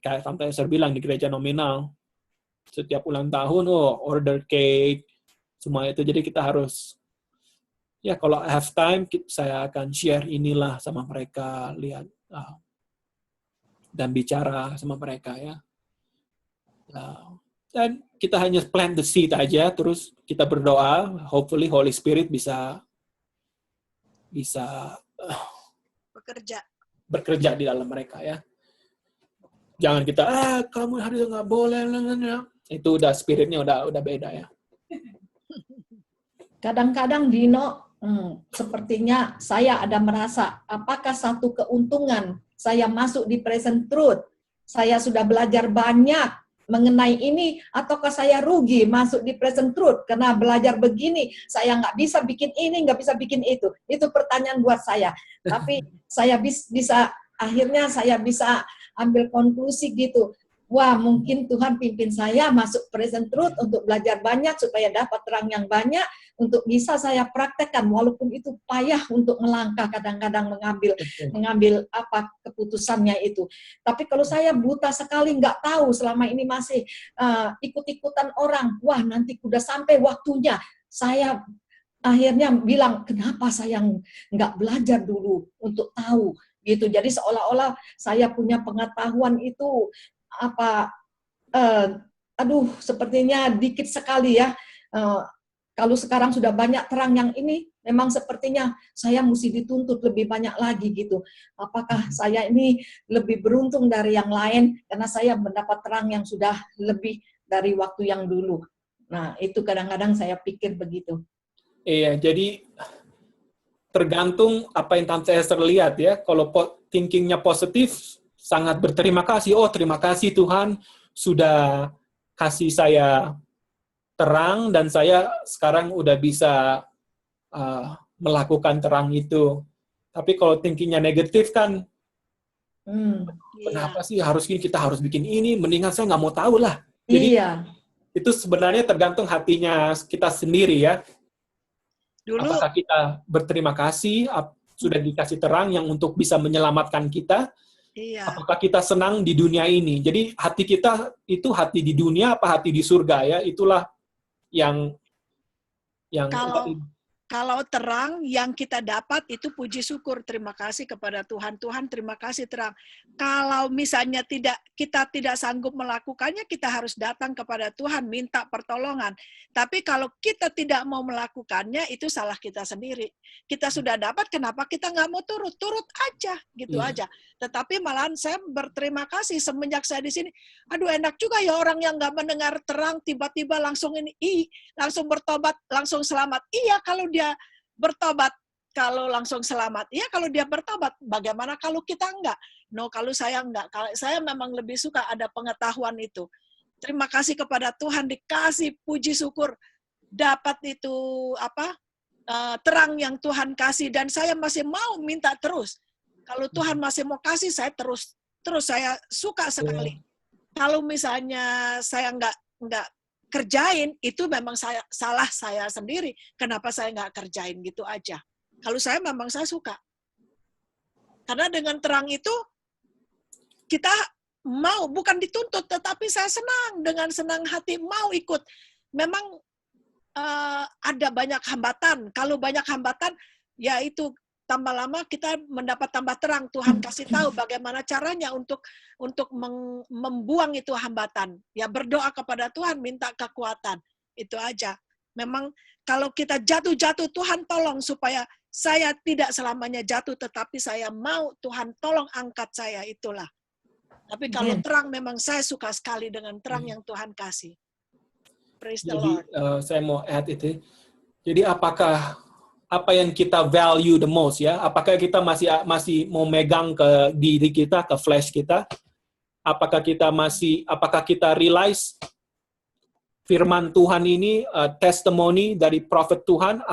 kayak Tante Esther bilang, di gereja nominal. Setiap ulang tahun, order cake, semua itu. Jadi kita harus, ya kalau have time, saya akan share inilah sama mereka, lihat, dan bicara sama mereka ya. Dan kita hanya plant the seed aja, terus kita berdoa, hopefully Holy Spirit bisa bekerja di dalam mereka ya. Jangan kita, kamu harus nggak boleh, itu udah spiritnya udah beda ya. Kadang-kadang Dino, sepertinya saya ada merasa, apakah satu keuntungan saya masuk di Present Truth, saya sudah belajar banyak mengenai ini, ataukah saya rugi masuk di Present Truth karena belajar begini, saya nggak bisa bikin ini, nggak bisa bikin itu. Itu pertanyaan buat saya. Tapi saya akhirnya saya bisa ambil konklusi gitu. Wah, mungkin Tuhan pimpin saya masuk Present Truth untuk belajar banyak supaya dapat terang yang banyak, untuk bisa saya praktekkan walaupun itu payah untuk melangkah, kadang-kadang mengambil apa keputusannya itu. Tapi kalau saya buta sekali, nggak tahu, selama ini masih ikut-ikutan orang, wah nanti udah sampai waktunya, saya akhirnya bilang, kenapa saya nggak belajar dulu untuk tahu gitu. Jadi seolah-olah saya punya pengetahuan itu sepertinya dikit sekali ya. Kalau sekarang sudah banyak terang yang ini, memang sepertinya saya mesti dituntut lebih banyak lagi gitu. Apakah saya ini lebih beruntung dari yang lain karena saya mendapat terang yang sudah lebih dari waktu yang dulu. Nah, itu kadang-kadang saya pikir begitu. Iya, jadi tergantung apa yang Tante Esther lihat ya. Kalau thinkingnya positif, sangat berterima kasih. Oh, terima kasih Tuhan sudah kasih saya terang dan saya sekarang udah bisa melakukan terang itu. Tapi kalau thinkingnya negatif kan, kenapa sih kita harus bikin ini? Mendingan saya nggak mau tahu lah. Jadi itu sebenarnya tergantung hatinya kita sendiri ya. Apakah kita berterima kasih sudah dikasih terang yang untuk bisa menyelamatkan kita? Apakah kita senang di dunia ini? Jadi hati kita itu hati di dunia apa hati di surga ya? Itulah yang kalau terang yang kita dapat itu puji syukur, terima kasih kepada Tuhan. Tuhan, terima kasih terang. Kalau misalnya kita tidak sanggup melakukannya, kita harus datang kepada Tuhan minta pertolongan. Tapi kalau kita tidak mau melakukannya, itu salah kita sendiri. Kita sudah dapat, kenapa kita nggak mau turut? Turut aja, gitu aja. Tetapi malahan saya berterima kasih semenjak saya di sini. Aduh, enak juga ya orang yang nggak mendengar terang tiba-tiba langsung langsung bertobat, langsung selamat. Iya, kalau dia bertobat, kalau langsung selamat. Iya, kalau dia bertobat. Bagaimana kalau kita enggak? No, kalau saya enggak. Kalau saya memang lebih suka ada pengetahuan itu. Terima kasih kepada Tuhan, dikasih puji syukur dapat itu terang yang Tuhan kasih, dan saya masih mau minta terus. Kalau Tuhan masih mau kasih, saya terus saya suka sekali. Kalau misalnya saya enggak kerjain, itu memang salah saya sendiri. Kenapa saya nggak kerjain gitu aja. Kalau saya memang saya suka. Karena dengan terang itu, kita mau, bukan dituntut, tetapi saya senang, dengan senang hati mau ikut. Memang ada banyak hambatan. Kalau banyak hambatan, ya itu tambah lama kita mendapat tambah terang. Tuhan kasih tahu bagaimana caranya untuk membuang itu hambatan. Ya berdoa kepada Tuhan, minta kekuatan. Itu aja. Memang kalau kita jatuh-jatuh, Tuhan tolong supaya saya tidak selamanya jatuh, tetapi saya mau Tuhan tolong angkat saya, itulah. Tapi kalau Amen. terang, memang saya suka sekali dengan terang yang Tuhan kasih. Praise the Jadi Lord. saya mau add itu. Jadi apakah apa yang kita value the most ya? Apakah kita masih mau megang ke diri kita, ke flesh kita? Apakah kita realize firman Tuhan ini testimoni dari prophet Tuhan?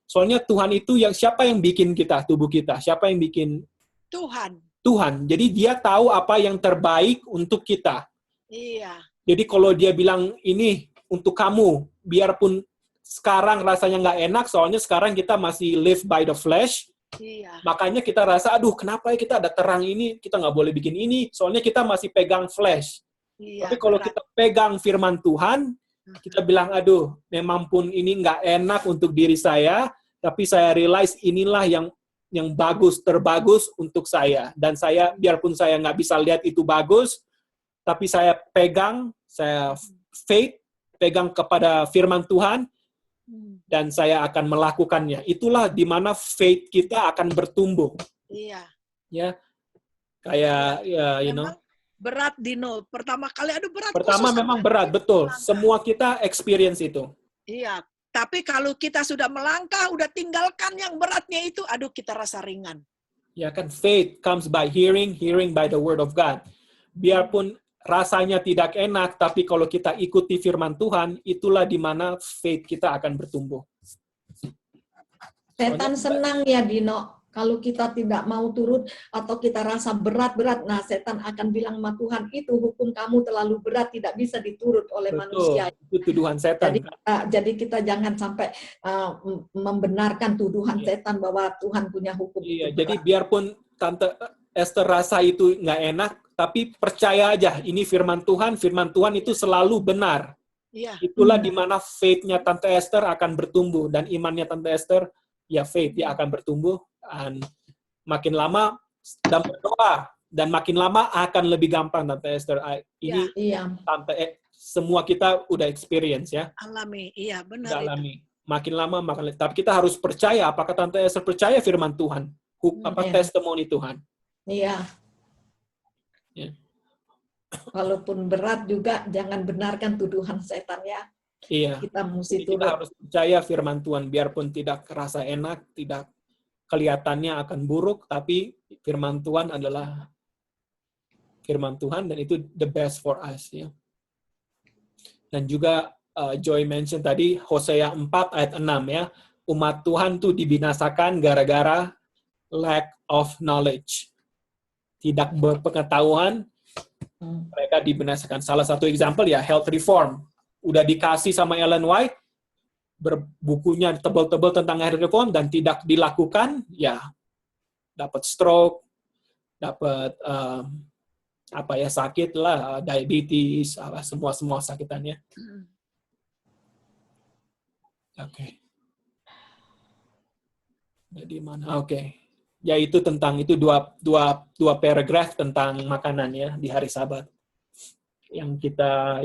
Soalnya Tuhan itu siapa yang bikin kita, tubuh kita? Siapa yang bikin? Tuhan. Tuhan. Jadi dia tahu apa yang terbaik untuk kita. Iya. Jadi kalau dia bilang ini untuk kamu, biarpun sekarang rasanya nggak enak, soalnya sekarang kita masih live by the flesh. Iya. Makanya kita rasa, aduh kenapa ya kita ada terang ini, kita nggak boleh bikin ini, soalnya kita masih pegang flesh. Iya, Tapi kalau berat. kita pegang firman Tuhan, kita bilang, aduh memang pun ini nggak enak untuk diri saya, tapi saya realize inilah yang terbagus untuk saya. Dan saya, biarpun saya nggak bisa lihat itu bagus, tapi saya pegang, saya faith, pegang kepada firman Tuhan, dan saya akan melakukannya. Itulah di mana faith kita akan bertumbuh. Iya. Ya, kayak, you know. Memang berat, Dino. Pertama kali, aduh berat. Pertama memang berat, betul. Semua kita experience itu. Iya. Tapi kalau kita sudah melangkah, udah tinggalkan yang beratnya itu, aduh kita rasa ringan. Ya kan, faith comes by hearing, hearing by the word of God. Biarpun rasanya tidak enak, tapi kalau kita ikuti firman Tuhan, itulah di mana faith kita akan bertumbuh. Setan senang ya Dino, kalau kita tidak mau turut atau kita rasa berat-berat, nah setan akan bilang sama Tuhan, itu hukum kamu terlalu berat, tidak bisa diturut oleh manusia. Itu tuduhan setan. Jadi kita jangan sampai membenarkan tuduhan setan bahwa Tuhan punya hukum. Iya, jadi biarpun Tante Esther rasa itu nggak enak, tapi percaya aja, ini firman Tuhan itu selalu benar. Iya. Itulah di mana faith-nya Tante Esther akan bertumbuh, dan imannya Tante Esther, ya faith dia akan bertumbuh, dan makin lama dan berdoa, dan makin lama akan lebih gampang Tante Esther. Ini Tante semua kita udah experience ya. Alami, iya benar. Udah alami. Makin lama makin, tapi kita harus percaya. Apakah Tante Esther percaya firman Tuhan? Testimoni Tuhan? Iya. Ya. Walaupun berat juga jangan benarkan tuduhan setan ya. Iya. Kita mesti kita harus percaya firman Tuhan, biarpun tidak terasa enak, tidak kelihatannya akan buruk, tapi firman Tuhan adalah firman Tuhan, dan itu the best for us ya. Dan juga Joy mention tadi Hosea 4 ayat 6 ya, umat Tuhan tuh dibinasakan gara-gara lack of knowledge. Tidak berpengetahuan, mereka dibinasakan. Salah satu example ya health reform. Udah dikasih sama Ellen White, bukunya tebal-tebal tentang health reform, dan tidak dilakukan, ya dapat stroke, dapat sakit lah, diabetes, semua sakitannya. Oke. Jadi mana? Oke. Ya itu tentang itu dua paragraf tentang makanan ya di hari Sabat. Yang kita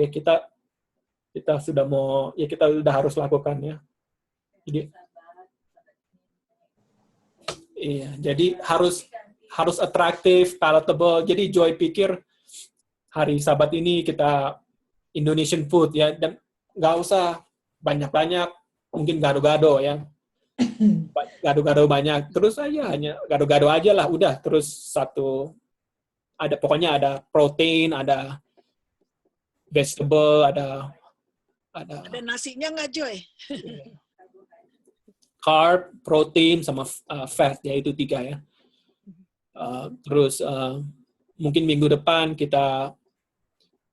sudah mau, ya kita sudah harus lakukan ya. Jadi harus atraktif, palatable. Jadi Joy pikir hari Sabat ini kita Indonesian food ya, dan nggak usah banyak-banyak, mungkin gado-gado ya. Gado-gado banyak, terus aja hanya gado-gado aja lah, udah terus pokoknya ada protein, ada vegetable, ada nasinya nggak Joy? Carb, protein, sama fat, ya itu 3 ya. Terus mungkin minggu depan kita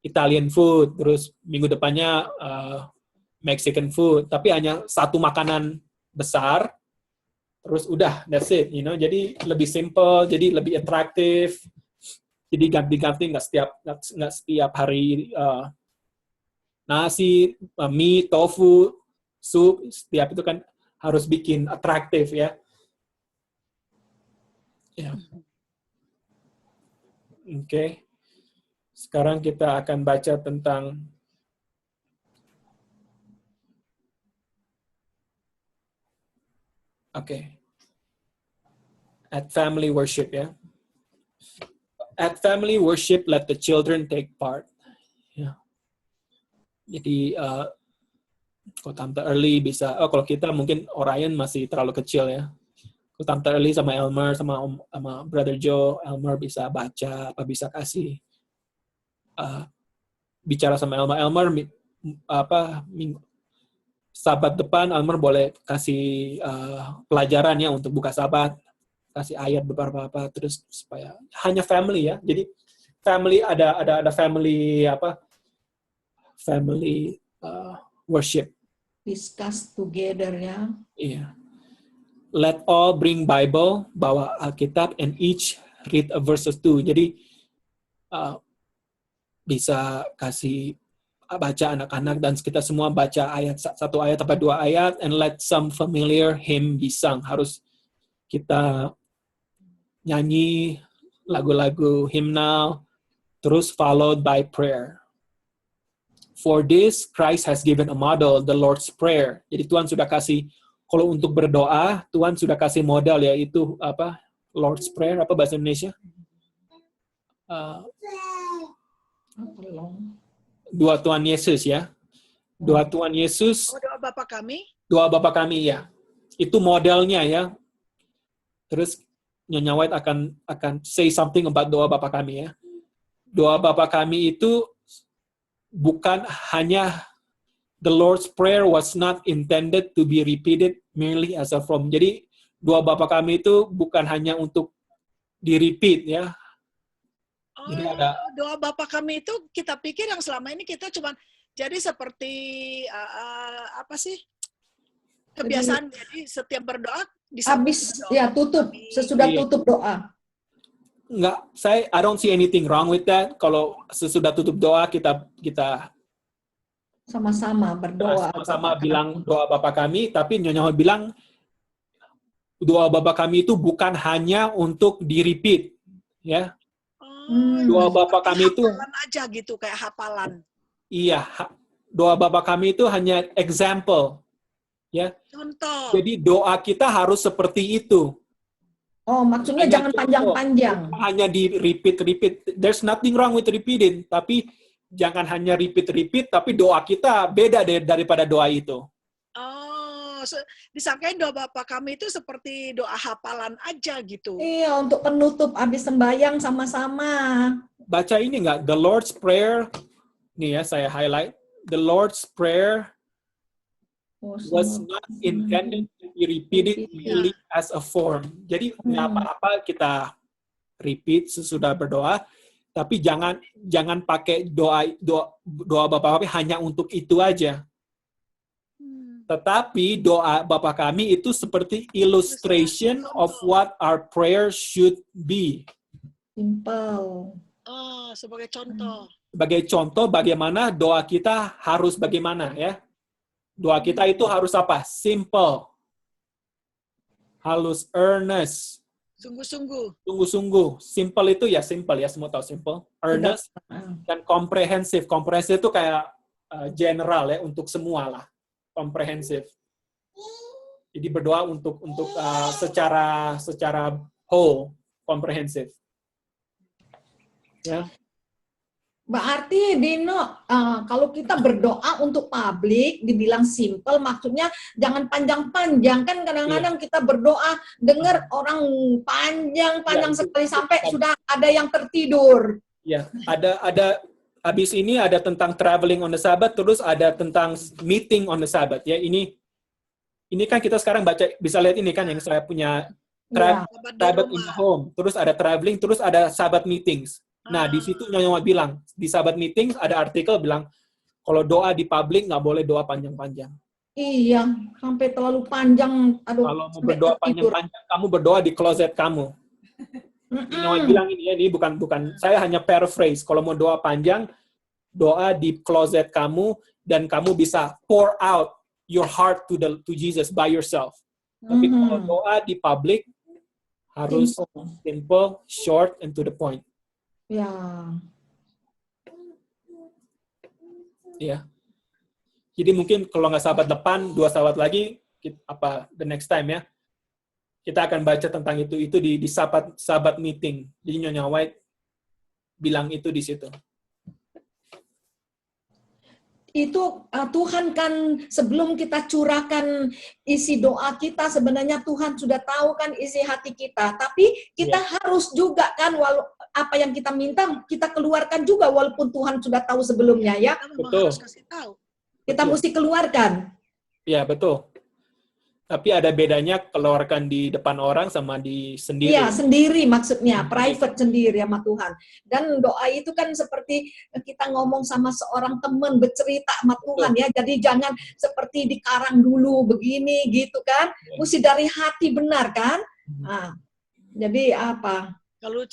Italian food, terus minggu depannya Mexican food, tapi hanya satu makanan besar, terus udah, that's it, you know. Jadi lebih simple, jadi lebih atraktif, jadi ganti-ganti, nggak setiap hari nasi, mie, tofu, sup, setiap itu kan harus bikin atraktif ya. Ya. Oke. Sekarang kita akan baca tentang At family worship ya. At family worship, let the children take part. Ya. Jadi kalau Tante Early bisa, kalau kita mungkin Orion masih terlalu kecil ya. Kalau Tante Early sama Elmer sama Brother Joe, Elmer bisa baca, apa bisa kasih bicara sama Elmer Sabat depan Elmer boleh kasih pelajaran ya untuk buka Sabat, kasih ayat beberapa terus supaya hanya family ya. Jadi family ada family family worship. Discuss together ya. Iya. Let all bring Bible, bawa Alkitab, and each read a verses too. Jadi bisa kasih baca anak-anak dan kita semua baca satu ayat atau 2 ayat, and let some familiar hymn be sung. Harus kita nyanyi lagu-lagu hymnal, terus followed by prayer. For this, Christ has given a model, the Lord's Prayer. Jadi Tuhan sudah kasih, kalau untuk berdoa, Tuhan sudah kasih model, yaitu Lord's Prayer, apa bahasa Indonesia? Doa Tuhan Yesus ya. Doa Tuhan Yesus. Doa Bapa kami. Doa Bapa kami ya. Itu modelnya ya. Terus Nyonya White akan say something about doa Bapa kami ya. Doa Bapa kami itu bukan hanya, the Lord's Prayer was not intended to be repeated merely as a form. Jadi doa Bapa kami itu bukan hanya untuk di-repeat ya. Jadi ada doa Bapa kami itu kita pikir yang selama ini kita cuma jadi seperti kebiasaan. Jadi setiap berdoa habis ya tutup, sesudah tutup doa. Enggak, I don't see anything wrong with that. Kalau sesudah tutup doa kita sama-sama berdoa. Sama-sama bilang doa Bapa kami, tapi Nyonya bilang doa Bapa kami itu bukan hanya untuk di-repeat ya. Doa Bapa kami itu hafalan aja gitu, kayak hafalan. Iya, doa Bapa kami itu hanya example. Ya. Contoh. Jadi doa kita harus seperti itu. Oh, maksudnya hanya jangan panjang-panjang. Hanya di repeat. There's nothing wrong with repeating, tapi jangan hanya repeat, tapi doa kita beda daripada doa itu. Disangkain doa Bapa kami itu seperti doa hafalan aja gitu. Iya, untuk penutup habis sembahyang sama-sama. Baca ini enggak? The Lord's Prayer. Nih ya, saya highlight. The Lord's Prayer was not intended to be repeated merely as a form. Jadi nggak apa-apa kita repeat sesudah berdoa, tapi jangan pakai doa Bapa kami hanya untuk itu aja. Tetapi doa Bapa kami itu seperti illustration of what our prayer should be. Simple. Sebagai contoh. Sebagai contoh bagaimana doa kita harus bagaimana ya. Doa kita itu harus apa? Simple. Harus earnest. Sungguh-sungguh. Simple itu ya simple ya, semua tahu simple. Earnest dan comprehensive. Comprehensive itu kayak general ya, untuk semua lah. Komprehensif. Jadi berdoa untuk secara whole, komprehensif. Ya. Berarti Dino, kalau kita berdoa untuk publik, dibilang simple, maksudnya jangan panjang-panjang. Kan kadang-kadang kita berdoa, dengar orang panjang sekali sampai sudah ada yang tertidur. Ya, ada habis ini ada tentang traveling on the Sabbath, terus ada tentang meeting on the Sabbath. Ya, ini kan kita sekarang baca, bisa lihat ini kan yang saya punya Sabbath in the home. Terus ada traveling, terus ada Sabbath meetings. Nah, di situ Nyonya bilang, di Sabbath meetings ada artikel bilang, kalau doa di publik nggak boleh doa panjang-panjang. Iya, sampai terlalu panjang. Aduh, kalau mau berdoa panjang-panjang, kamu berdoa di closet kamu. Nyonya bilang ini bukan, saya hanya paraphrase. Kalau mau doa panjang, doa di closet kamu, dan kamu bisa pour out your heart to Jesus by yourself. Tapi kalau doa di public, harus simple, short, and to the point. Ya. Ya. Jadi mungkin kalau nggak sahabat depan, 2 sahabat lagi, the next time ya. Kita akan baca tentang itu di sahabat meeting. Jadi Nyonya White bilang itu di situ. Itu Tuhan kan sebelum kita curahkan isi doa kita, sebenarnya Tuhan sudah tahu kan isi hati kita, tapi kita harus juga kan apa yang kita minta kita keluarkan juga walaupun Tuhan sudah tahu sebelumnya ya. Betul. Harus kasih tahu. Kita mesti keluarkan. Ya, betul. Tapi ada bedanya keluarkan di depan orang sama di sendiri. Iya, sendiri maksudnya, private sendiri sama Tuhan. Dan doa itu kan seperti kita ngomong sama seorang teman, bercerita sama Tuhan ya. Jadi jangan seperti dikarang dulu begini gitu kan. Mesti dari hati benar kan. Nah, jadi apa? Kalau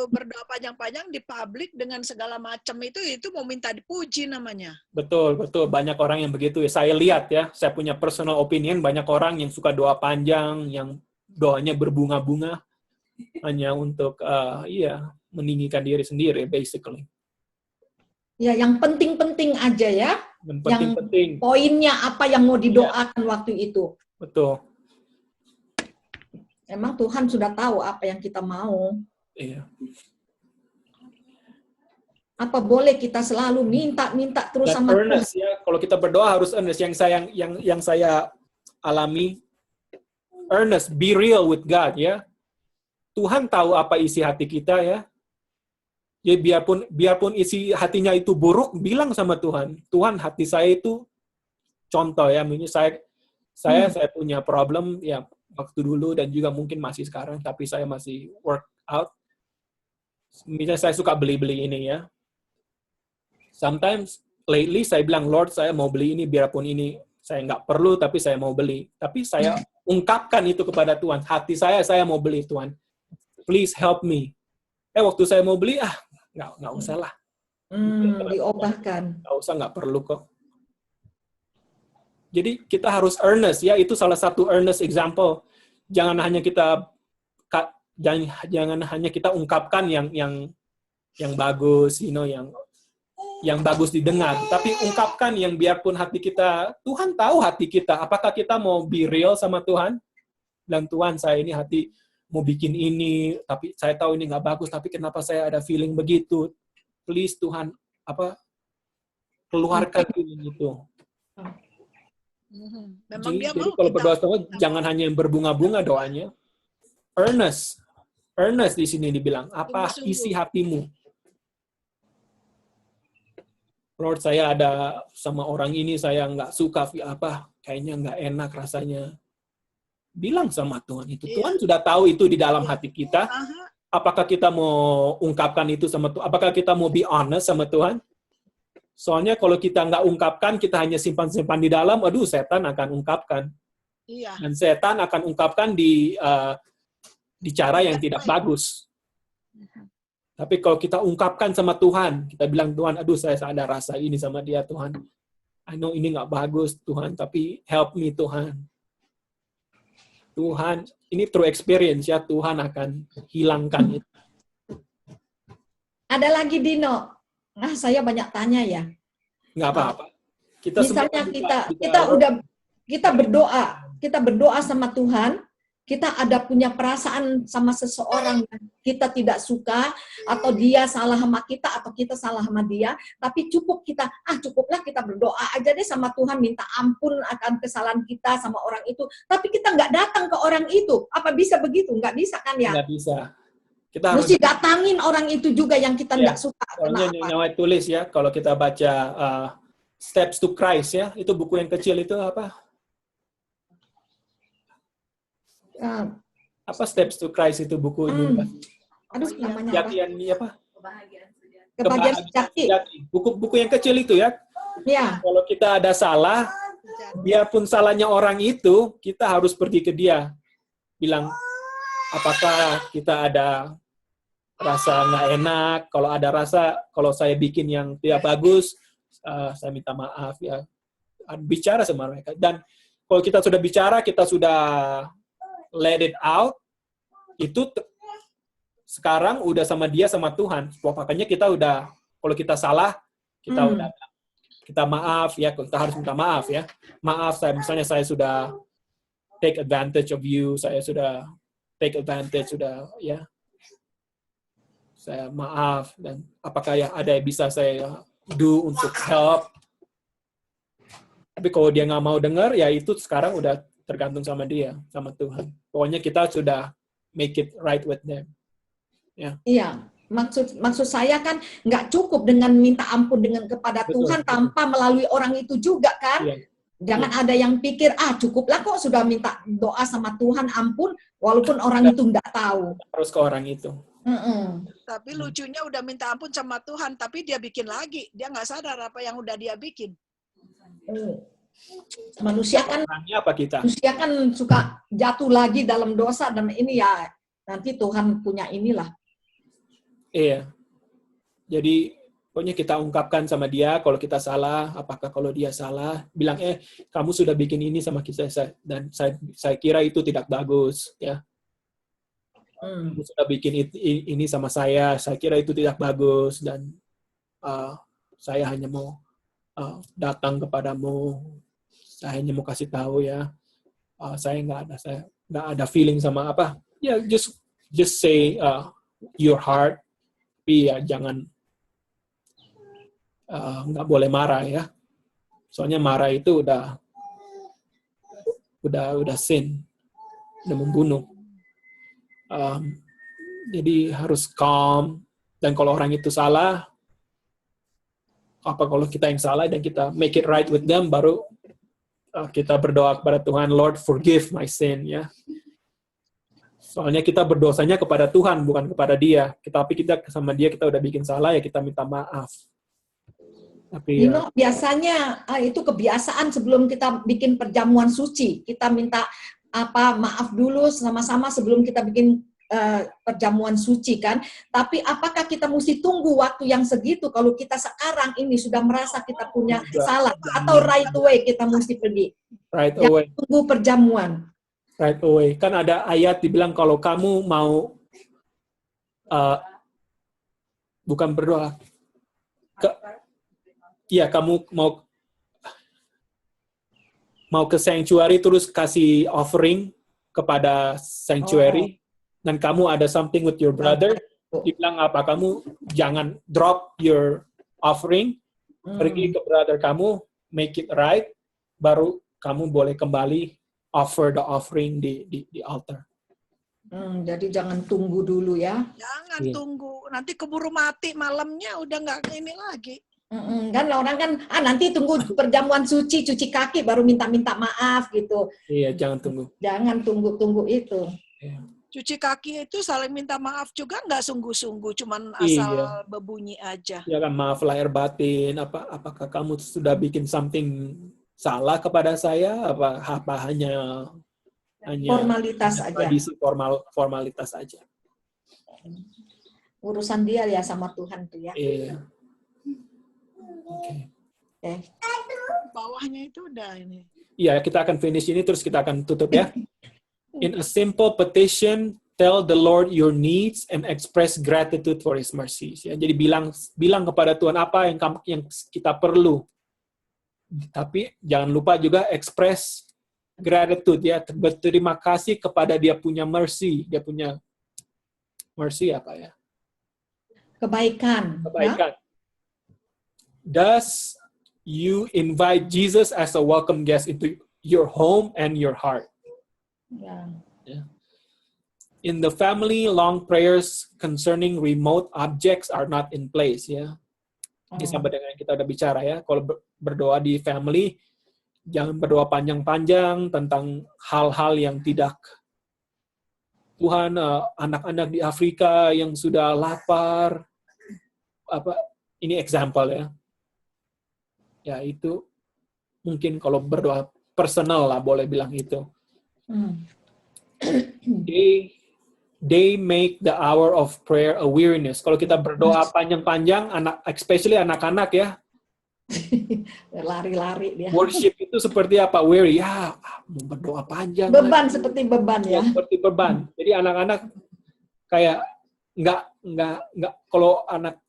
berdoa panjang-panjang di publik dengan segala macam itu mau minta dipuji namanya. Betul. Banyak orang yang begitu ya. Saya lihat ya, saya punya personal opinion, banyak orang yang suka doa panjang, yang doanya berbunga-bunga, hanya untuk meninggikan diri sendiri, basically. Ya, yang penting-penting aja ya. Yang penting-penting. Poinnya apa yang mau didoakan waktu itu. Betul. Emang Tuhan sudah tahu apa yang kita mau. Iya. Apa boleh kita selalu minta terus Dan sama earnest Tuhan? ya. Kalau kita berdoa harus earnest. Yang saya alami, earnest, be real with God ya. Tuhan tahu apa isi hati kita ya. Jadi biarpun isi hatinya itu buruk, bilang sama Tuhan. Tuhan, hati saya itu contoh ya. Misalnya saya punya problem ya waktu dulu dan juga mungkin masih sekarang, tapi saya masih work out. Misalnya saya suka beli-beli ini ya. Sometimes lately saya bilang, Lord, saya mau beli ini biarpun ini saya nggak perlu, tapi saya mau beli. Tapi saya ungkapkan itu kepada Tuhan. Hati saya mau beli, Tuhan. Please help me. Waktu saya mau beli, nggak usah lah. Diobahkan. Nggak perlu kok. Jadi kita harus earnest ya, itu salah satu earnest example. Jangan hanya kita ungkapkan yang bagus, yang bagus didengar, tapi ungkapkan yang biarpun hati kita, Tuhan tahu hati kita. Apakah kita mau be real sama Tuhan? Dan Tuhan, saya ini hati mau bikin ini, tapi saya tahu ini nggak bagus, tapi kenapa saya ada feeling begitu? Please Tuhan, keluarkan itu. Memang dia Jadi mau kalau berdoa kita, jangan hanya yang berbunga-bunga doanya. Earnest di sini dibilang. Apa isi hatimu? Lord, saya ada sama orang ini, saya nggak suka, kayaknya nggak enak rasanya. Bilang sama Tuhan itu. Tuhan sudah tahu itu di dalam hati kita. Apakah kita mau ungkapkan itu sama Tuhan? Apakah kita mau be honest sama Tuhan? Soalnya kalau kita nggak ungkapkan, kita hanya simpan-simpan di dalam, setan akan ungkapkan. Iya. Dan setan akan ungkapkan di cara yang tidak bagus. Tapi kalau kita ungkapkan sama Tuhan, kita bilang, Tuhan, saya ada rasa ini sama dia, Tuhan. I know ini nggak bagus, Tuhan, tapi help me, Tuhan. Tuhan, ini through experience ya, Tuhan akan hilangkan itu. Ada lagi Dino. Saya banyak tanya ya. Nggak apa-apa. Misalnya kita berdoa sama Tuhan, kita ada punya perasaan sama seseorang yang kita tidak suka, atau dia salah sama kita, atau kita salah sama dia, tapi cukuplah kita berdoa aja deh sama Tuhan, minta ampun akan kesalahan kita sama orang itu, tapi kita nggak datang ke orang itu. Apa bisa begitu? Nggak bisa kan ya? Nggak bisa. Kita mesti datangin orang itu juga yang kita nggak suka. Soalnya Nyonya tulis ya, kalau kita baca Steps to Christ ya, itu buku yang kecil itu apa? Apa Steps to Christ itu buku ini? Namanya apa? Kebahagiaan sejati. Buku yang kecil itu ya. Ya. Kalau kita ada salah, biarpun salahnya orang itu, kita harus pergi ke dia. Bilang, apakah kita ada rasa nggak enak? Kalau ada rasa, kalau saya bikin yang tidak bagus, saya minta maaf ya. Bicara sama mereka. Dan kalau kita sudah bicara, kita sudah let it out, itu sekarang udah sama dia, sama Tuhan. Makanya kita udah, kalau kita salah, kita maaf ya, kita harus minta maaf ya. Misalnya saya sudah take advantage of you, saya sudah take advantage, sudah ya. Saya maaf, dan apakah ada yang bisa saya do untuk help. Tapi kalau dia nggak mau dengar, ya itu sekarang udah tergantung sama dia, sama Tuhan. Pokoknya kita sudah make it right with them. Ya. Iya, maksud saya kan nggak cukup dengan minta ampun kepada Betul, Tuhan betul. tanpa melalui orang itu juga kan. Iya. Jangan ada yang pikir, cukuplah kok sudah minta doa sama Tuhan ampun, walaupun orang itu nggak tahu. Harus ke orang itu. Tapi lucunya udah minta ampun sama Tuhan, tapi dia bikin lagi. Dia nggak sadar apa yang udah dia bikin. Manusia kan Orangnya apa kita? suka jatuh lagi dalam dosa, dan ini ya nanti Tuhan punya inilah. Iya. Jadi pokoknya kita ungkapkan sama dia kalau kita salah, apakah kalau dia salah, bilang kamu sudah bikin ini sama kita, dan saya kira itu tidak bagus, ya. Kamu sudah bikin ini sama saya kira itu tidak bagus, dan saya hanya mau datang kepadamu, saya hanya mau kasih tahu ya, saya nggak ada feeling sama apa, ya just say your heart, tapi ya jangan nggak boleh marah ya, soalnya marah itu udah sin, udah membunuh. Jadi harus calm, dan kalau orang itu salah, apa kalau kita yang salah dan kita make it right with them, baru kita berdoa kepada Tuhan, Lord forgive my sin, ya. Soalnya kita berdosanya kepada Tuhan, bukan kepada dia. Tapi kita sama dia, kita udah bikin salah, ya kita minta maaf. Tapi biasanya itu kebiasaan sebelum kita bikin perjamuan suci, kita minta maaf dulu sama-sama sebelum kita bikin perjamuan suci kan. Tapi apakah kita mesti tunggu waktu yang segitu kalau kita sekarang ini sudah merasa kita punya salah, atau right away kita mesti pergi? Right away. Jangan tunggu perjamuan. Right away. Kan ada ayat dibilang kalau kamu mau bukan berdoa, kamu mau ke sanctuary terus kasih offering kepada sanctuary, dan kamu ada something with your brother, dibilang apa? Kamu jangan drop your offering, pergi ke brother kamu, make it right, baru kamu boleh kembali offer the offering di altar. Jadi jangan tunggu dulu ya. Jangan tunggu, nanti keburu mati malamnya udah nggak ini lagi. Kan orang kan nanti tunggu perjamuan suci, cuci kaki baru minta maaf gitu. Iya, jangan tunggu. Jangan tunggu itu. Iya. Cuci kaki itu saling minta maaf juga nggak sungguh-sungguh, cuman asal berbunyi aja. Ya kan, maaf lahir batin. Apakah kamu sudah bikin something salah kepada saya? Apa hanya formalitas aja. Tradisi formalitas aja. Urusan dia ya sama Tuhan tuh ya. Iya. Oke. Bawahnya itu udah ini. Iya, kita akan finish ini terus kita akan tutup ya. In a simple petition, tell the Lord your needs and express gratitude for His mercies. Ya, jadi bilang kepada Tuhan apa yang kita perlu. Tapi jangan lupa juga express gratitude, ya, berterima kasih kepada Dia punya mercy, Dia punya mercy apa ya? Kebaikan. Ya? Does you invite Jesus as a welcome guest into your home and your heart? Yeah. In the family, long prayers concerning remote objects are not in place, ya. Ini sama dengan yang kita udah bicara ya. Kalau berdoa di family, jangan berdoa panjang-panjang tentang hal-hal yang tidak. Tuhan, anak-anak di Afrika yang sudah lapar, ini example ya. Ya itu mungkin kalau berdoa personal lah, boleh bilang itu. They make the hour of prayer a weariness. Kalau kita berdoa panjang-panjang, especially anak-anak ya, lari-lari dia. Worship itu seperti apa? Weary. Ya, mau berdoa panjang. Beban, seperti beban ya. Seperti beban. Jadi anak-anak kayak nggak kalau anak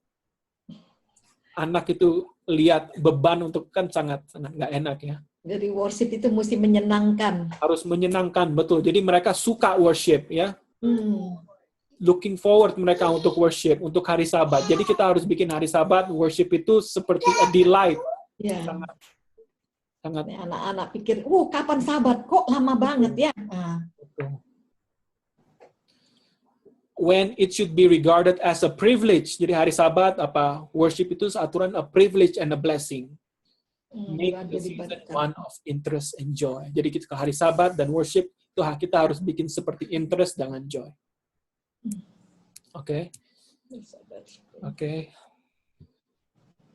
itu lihat beban untuk kan sangat nggak enak ya. Jadi worship itu mesti menyenangkan. Harus menyenangkan, betul. Jadi mereka suka worship ya. Hmm. Looking forward mereka untuk worship, untuk hari Sabat. Jadi kita harus bikin hari Sabat worship itu seperti a delight. Ya. Sangat. Anak-anak pikir, kapan Sabat? Kok lama banget ya? Nah. When it should be regarded as a privilege. Jadi hari Sabat worship itu aturan a privilege and a blessing. Make the season one of interest and joy. Jadi kita hari Sabat dan worship itu kita harus bikin seperti interest dengan joy. Oke.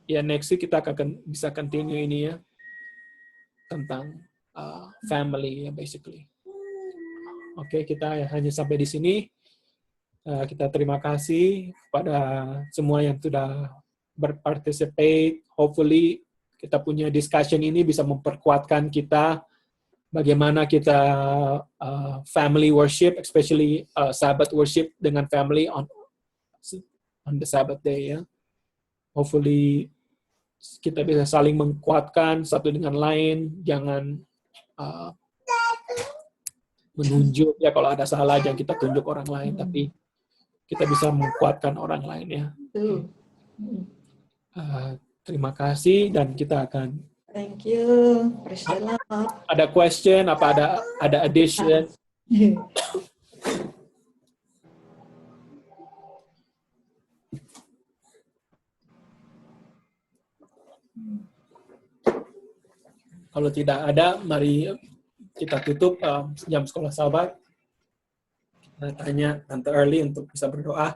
Ya, next week kita akan bisa continue ini ya. Tentang family ya, basically. Oke, kita hanya sampai di sini. Kita terima kasih kepada semua yang sudah berparticipate. Hopefully, kita punya discussion ini bisa memperkuatkan kita bagaimana kita family worship, especially Sabbath worship dengan family on the Sabbath day ya. Hopefully kita bisa saling menguatkan satu dengan lain, jangan menunjuk ya kalau ada salah jangan kita tunjuk orang lain, tapi kita bisa menguatkan orang lain ya. Terima kasih dan kita akan. Thank you. Praise the Lord. Ada question? Apa ada addition? Kalau tidak ada, mari kita tutup jam sekolah Sabat. Kita tanya Tante Early untuk bisa berdoa.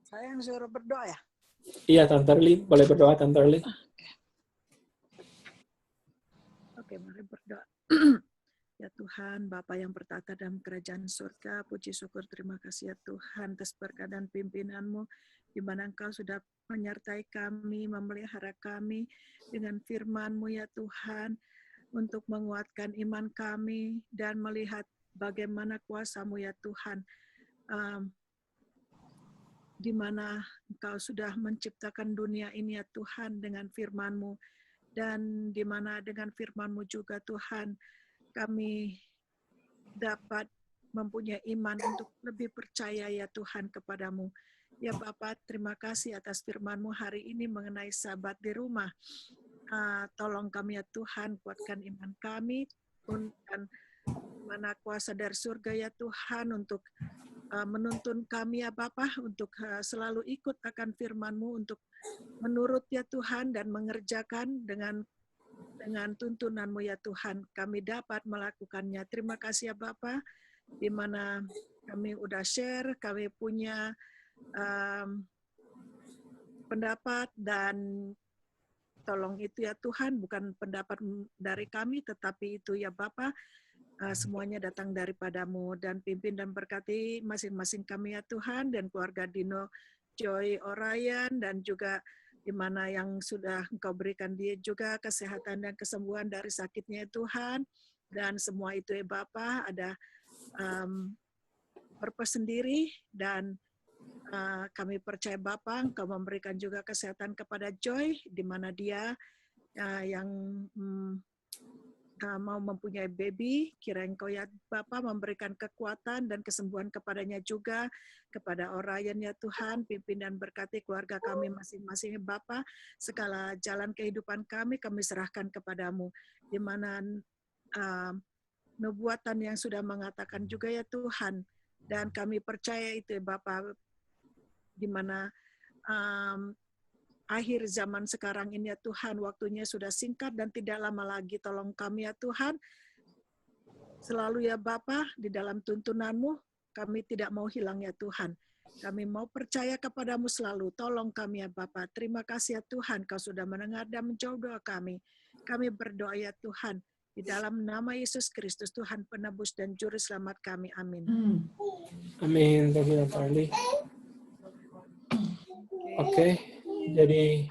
Saya yang suruh berdoa ya? Iya, Tante Early. Boleh berdoa, Tante Early. Oke, mari berdoa. Ya Tuhan, Bapa yang bertata dalam kerajaan surga, puji syukur terima kasih ya Tuhan atas berkat dan pimpinan-Mu, di mana Engkau sudah menyertai kami, memelihara kami dengan firman-Mu ya Tuhan, untuk menguatkan iman kami dan melihat bagaimana kuasa-Mu ya Tuhan, di mana Engkau sudah menciptakan dunia ini ya Tuhan dengan firman-Mu, dan di mana dengan firman-Mu juga Tuhan, kami dapat mempunyai iman untuk lebih percaya ya Tuhan kepadamu. Ya Bapa, terima kasih atas firman-Mu hari ini mengenai Sabat di rumah. Tolong kami ya Tuhan, kuatkan iman kami, dan mana kuasa dari surga ya Tuhan untuk menuntun kami ya Bapa, untuk selalu ikut akan firman-Mu, untuk menurut ya Tuhan dan mengerjakan dengan tuntunan-Mu ya Tuhan, kami dapat melakukannya. Terima kasih ya Bapa, di mana kami udah share, kami punya pendapat, dan tolong itu ya Tuhan, bukan pendapat dari kami, tetapi itu ya Bapa, semuanya datang daripada-Mu, dan pimpin dan berkati masing-masing kami ya Tuhan, dan keluarga Dino, Joy, Orion, dan juga di mana yang sudah Engkau berikan dia juga kesehatan dan kesembuhan dari sakitnya Tuhan, dan semua itu ya Bapa ada purpose sendiri, dan kami percaya Bapa Engkau memberikan juga kesehatan kepada Joy, di mana dia yang mau mempunyai baby, kira Engkau ya Bapa memberikan kekuatan dan kesembuhan kepadanya juga, kepada Orion ya Tuhan, pimpin dan berkati keluarga kami masing-masing Bapa, segala jalan kehidupan kami serahkan kepadamu, di mana nubuatan yang sudah mengatakan juga ya Tuhan, dan kami percaya itu ya Bapa, di mana akhir zaman sekarang ini ya Tuhan, waktunya sudah singkat dan tidak lama lagi. Tolong kami ya Tuhan, selalu ya Bapa, di dalam tuntunan-Mu, kami tidak mau hilang ya Tuhan. Kami mau percaya kepadamu selalu. Tolong kami ya Bapa. Terima kasih ya Tuhan, Kau sudah mendengar dan menjawab doa kami. Kami berdoa ya Tuhan, di dalam nama Yesus Kristus, Tuhan penebus dan juru selamat kami. Amin. Amin. Thank you, Charlie. Oke. Jadi